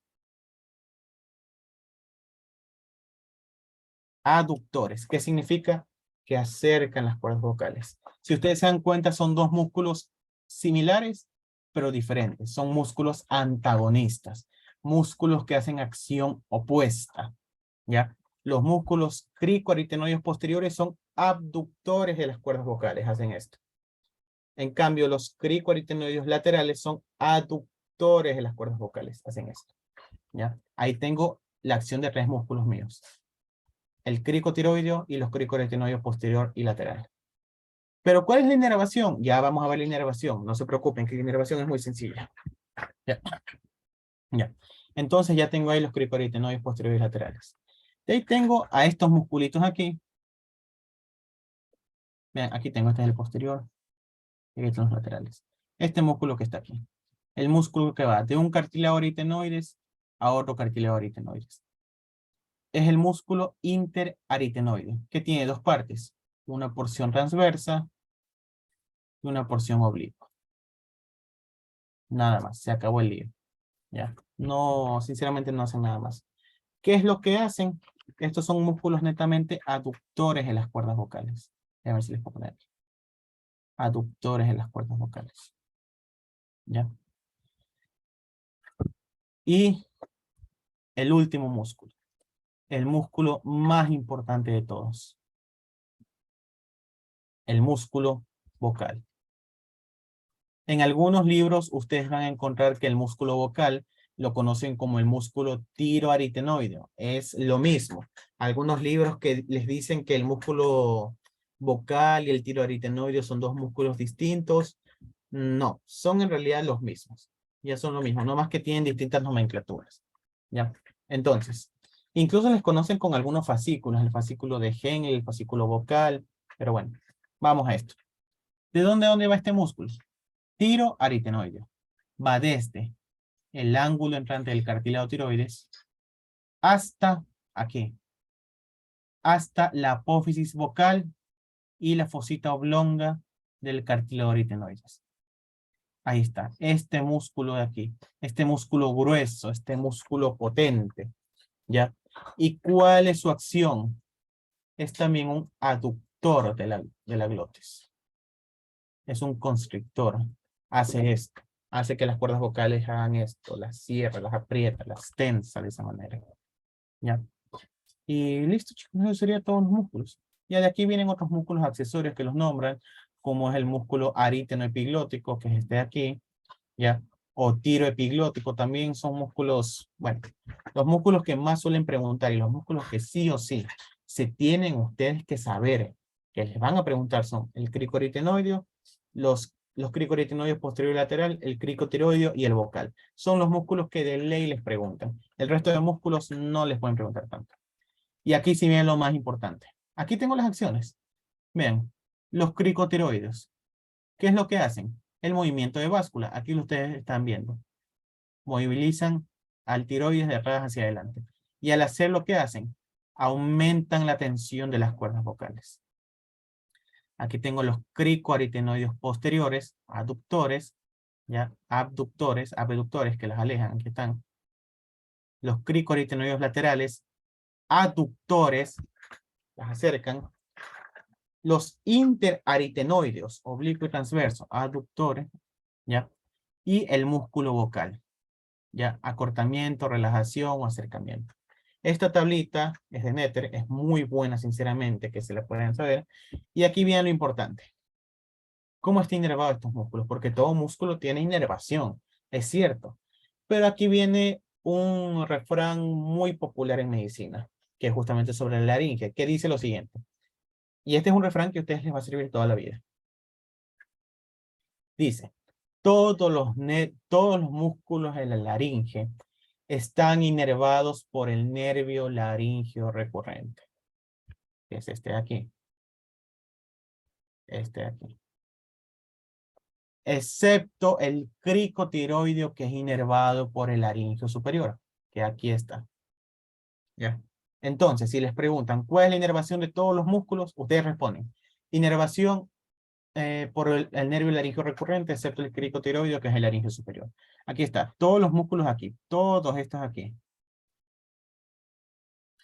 Aductores. ¿Qué significa? Que acercan las cuerdas vocales. Si ustedes se dan cuenta, son dos músculos similares, pero diferentes. Son músculos antagonistas. Músculos que hacen acción opuesta. ¿Ya? Los músculos cricoaritenoides posteriores son abductores de las cuerdas vocales. Hacen esto. En cambio, los cricoaritenoides laterales son aductores de las cuerdas vocales. Hacen esto. ¿Ya? Ahí tengo la acción de tres músculos míos. El cricotiroideo y los cricoaritenoides posterior y lateral. Pero ¿cuál es la inervación? Ya vamos a ver la inervación. No se preocupen, que la inervación es muy sencilla. Ya. Ya. Entonces ya tengo ahí los cricoaritenoides posteriores y laterales. De ahí tengo a estos musculitos aquí. Vean, aquí tengo, este es el posterior. Y aquí están los laterales. Este músculo que está aquí. El músculo que va de un cartílago aritenoides a otro cartílago aritenoides. Es el músculo interaritenoide, que tiene dos partes. Una porción transversa y una porción oblicua. Nada más, se acabó el lío. Ya. No, sinceramente no hacen nada más. ¿Qué es lo que hacen? Estos son músculos netamente aductores en las cuerdas vocales. A ver si les puedo poner aquí. Aductores en las cuerdas vocales. ¿Ya? Y el último músculo. El músculo más importante de todos. El músculo vocal. En algunos libros ustedes van a encontrar que el músculo vocal lo conocen como el músculo tiroaritenoideo. Es lo mismo. Algunos libros que les dicen que el músculo vocal y el tiroaritenoideo son dos músculos distintos. No, son en realidad los mismos. Ya son lo mismo, no más que tienen distintas nomenclaturas. ¿Ya? Entonces, incluso les conocen con algunos fascículos, el fascículo de Henle, el fascículo vocal, pero bueno, vamos a esto. ¿De dónde a dónde va este músculo? Tiroaritenoideo. Va desde el ángulo entrante del cartílago tiroides hasta aquí. Hasta la apófisis vocal y la fosita oblonga del cartílago aritenoides. Ahí está. Este músculo de aquí. Este músculo grueso. Este músculo potente. ¿Ya? ¿Y cuál es su acción? Es también un aductor de la glotis. Es un constrictor. Hace esto. Hace que las cuerdas vocales hagan esto. Las cierra, las aprieta, las tensa de esa manera. ¿Ya? Y listo, chicos. Eso sería todos los músculos. Ya de aquí vienen otros músculos accesorios que los nombran, como es el músculo aritenoepiglótico, que es este de aquí. ¿Ya? O tiroepiglótico también son músculos, bueno, los músculos que más suelen preguntar y los músculos que sí o sí se tienen ustedes que saber que les van a preguntar son el cricoaritenoideo, los cricoaritenoides posterior y lateral, el cricotiroideo y el vocal. Son los músculos que de ley les preguntan. El resto de músculos no les pueden preguntar tanto. Y aquí sí viene lo más importante. Aquí tengo las acciones. Vean, los cricotiroides. ¿Qué es lo que hacen? El movimiento de báscula. Aquí ustedes están viendo. Movilizan al tiroides de atrás hacia adelante. Y al hacer lo que hacen, aumentan la tensión de las cuerdas vocales. Aquí tengo los cricoaritenoides posteriores, aductores, ya, abductores, abductores que las alejan, aquí están. Los cricoaritenoides laterales, aductores, las acercan. Los interaritenoides, oblicuo y transverso, aductores, ¿ya? y el músculo vocal. Ya, acortamiento, relajación o acercamiento. Esta tablita es de Netter, es muy buena, sinceramente, que se la pueden saber. Y aquí viene lo importante. ¿Cómo está inervado estos músculos? Porque todo músculo tiene inervación, es cierto. Pero aquí viene un refrán muy popular en medicina, que es justamente sobre la laringe, que dice lo siguiente. Y este es un refrán que a ustedes les va a servir toda la vida. Dice, todos los músculos de la laringe están inervados por el nervio laríngeo recurrente. Que es este de aquí. Este de aquí. Excepto el cricotiroideo que es inervado por el laringio superior, que aquí está. ¿Ya? Entonces, si les preguntan, ¿cuál es la inervación de todos los músculos? Ustedes responden, inervación por el nervio laríngeo recurrente, excepto el cricotiroideo, que es el laringio superior. Aquí está, todos los músculos aquí, todos estos aquí.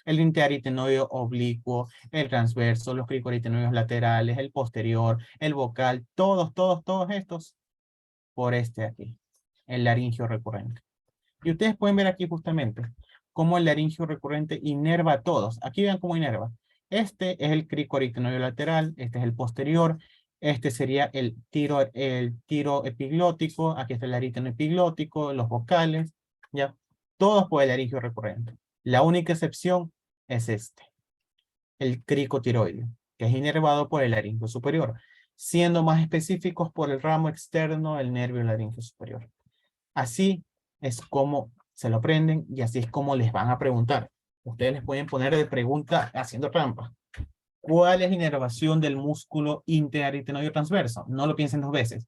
El interaritenoideo oblicuo, el transverso, los cricoaritenoideos laterales, el posterior, el vocal, todos estos por este aquí, el laringio recurrente. Y ustedes pueden ver aquí justamente cómo el laringio recurrente inerva a todos. Aquí vean cómo inerva. Este es el cricoaritenoideo lateral, este es el posterior, este sería el tiro epiglótico, aquí está el ariteno epiglótico, los vocales, ¿ya? Todos por el laringio recurrente. La única excepción es este, el cricotiroideo, que es inervado por el laringio superior, siendo más específicos por el ramo externo del nervio laringio superior. Así es como se lo aprenden y así es como les van a preguntar. Ustedes les pueden poner de pregunta haciendo trampa. ¿Cuál es la inervación del músculo interaritenoideo transverso? No lo piensen dos veces.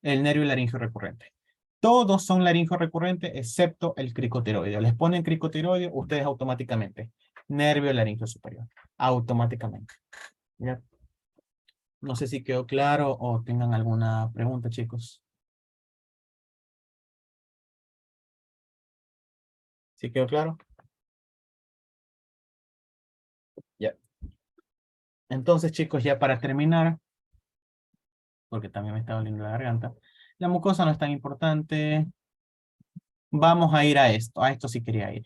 El nervio laringio recurrente. Todos son laringio recurrente excepto el cricotiroideo. Les ponen cricotiroideo, ustedes automáticamente. Nervio laringio superior. Automáticamente. ¿Ya? No sé si quedó claro o tengan alguna pregunta, chicos. ¿Sí quedó claro? Ya. Entonces, chicos, ya para terminar, porque también me está doliendo la garganta, la mucosa no es tan importante. Vamos a ir a esto sí quería ir.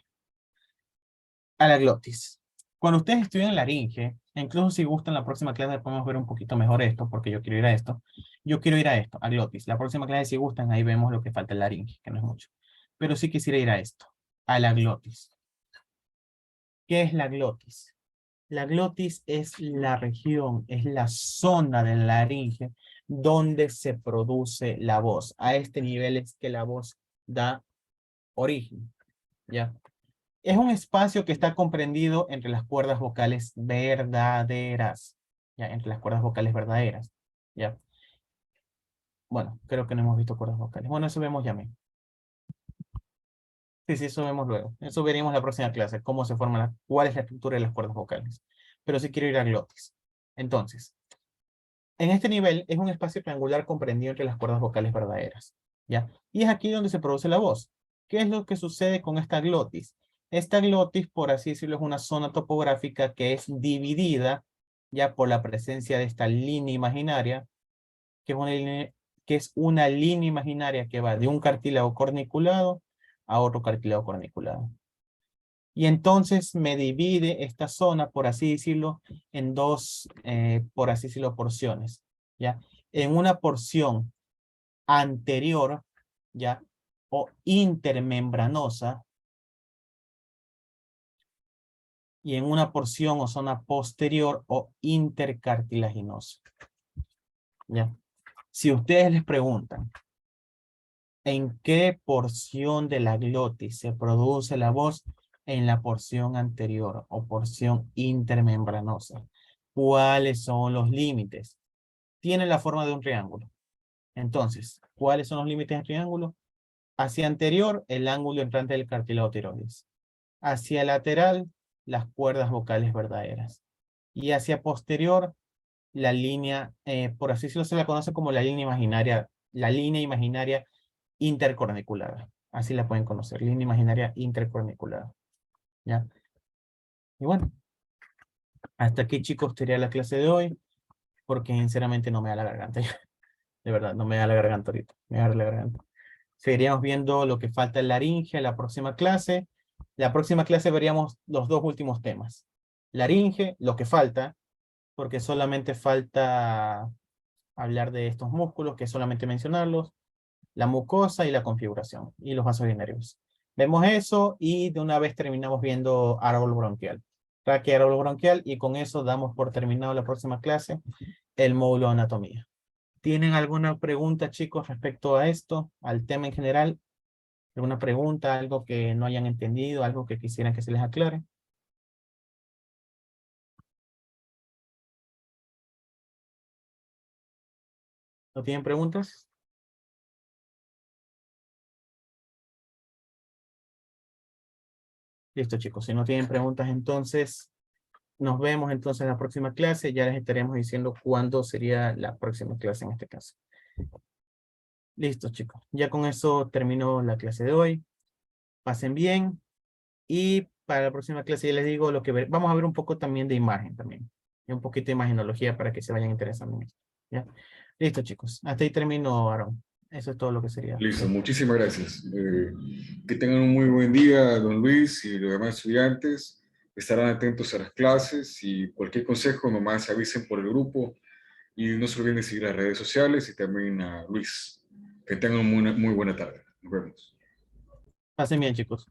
A la glotis. Cuando ustedes estudian laringe, e incluso si gustan la próxima clase podemos ver un poquito mejor esto, porque yo quiero ir a esto. Yo quiero ir a esto, a glotis. La próxima clase si gustan, ahí vemos lo que falta en laringe, que no es mucho. Pero sí quisiera ir a esto, a la glotis. ¿Qué es la glotis? La glotis es la región, es la zona de la laringe donde se produce la voz. A este nivel es que la voz da origen, ¿ya? Es un espacio que está comprendido entre las cuerdas vocales verdaderas, ¿ya? Entre las cuerdas vocales verdaderas, ¿ya? Bueno, creo que no hemos visto cuerdas vocales. Bueno, eso vemos ya mismo. Sí, eso vemos luego. Eso veremos en la próxima clase, cómo se forman, cuál es la estructura de las cuerdas vocales. Pero sí quiero ir a glotis. Entonces, en este nivel es un espacio triangular comprendido entre las cuerdas vocales verdaderas, ¿ya? Y es aquí donde se produce la voz. ¿Qué es lo que sucede con esta glotis? Esta glotis, por así decirlo, es una zona topográfica que es dividida ya por la presencia de esta línea imaginaria, que es una línea imaginaria que va de un cartílago corniculado a otro cartílago corniculado. Y entonces me divide esta zona, por así decirlo, en dos, por así decirlo, porciones, ¿ya? En una porción anterior, ¿ya? O intermembranosa, y en una porción o zona posterior o intercartilaginosa, ¿ya? Si ustedes les preguntan, ¿en qué porción de la glotis se produce la voz? En la porción anterior o porción intermembranosa. ¿Cuáles son los límites? Tiene la forma de un triángulo. Entonces, ¿cuáles son los límites del triángulo? Hacia anterior, el ángulo entrante del cartílago tiroides. Hacia lateral, las cuerdas vocales verdaderas. Y hacia posterior, la línea, por así decirlo, se la conoce como la línea imaginaria intercorniculada. Así la pueden conocer, línea imaginaria intercorniculada. ¿Ya? Y bueno, hasta aquí, chicos, sería la clase de hoy, porque sinceramente no me da la garganta. De verdad, no me da la garganta ahorita. Me da la garganta. Seguiríamos viendo lo que falta en laringe en la próxima clase. La próxima clase veríamos los dos últimos temas. Laringe, lo que falta, porque solamente falta hablar de estos músculos, que es solamente mencionarlos, la mucosa y la configuración, y los vasos biliarios. Vemos eso y de una vez terminamos viendo árbol bronquial. Tráquea, árbol bronquial, y con eso damos por terminado la próxima clase, el módulo de anatomía. ¿Tienen alguna pregunta, chicos, respecto a esto, al tema en general? ¿Alguna pregunta, algo que no hayan entendido, algo que quisieran que se les aclare? ¿No tienen preguntas? Listo, chicos. Si no tienen preguntas, entonces nos vemos entonces en la próxima clase. Ya les estaremos diciendo cuándo sería la próxima clase en este caso. Listo, chicos. Ya con eso termino la clase de hoy. Pasen bien. Y para la próxima clase ya les digo lo que vamos a ver un poco también de imagen también. Y un poquito de imagenología para que se vayan interesando en esto. ¿Ya? Listo, chicos. Hasta ahí termino, Aaron. Eso es todo lo que sería. Listo, muchísimas gracias. Que tengan un muy buen día, don Luis y los demás estudiantes. Estarán atentos a las clases y cualquier consejo nomás avisen por el grupo. Y no se olviden de seguir las redes sociales y también a Luis. Que tengan una muy buena tarde. Nos vemos. Pasen bien, chicos.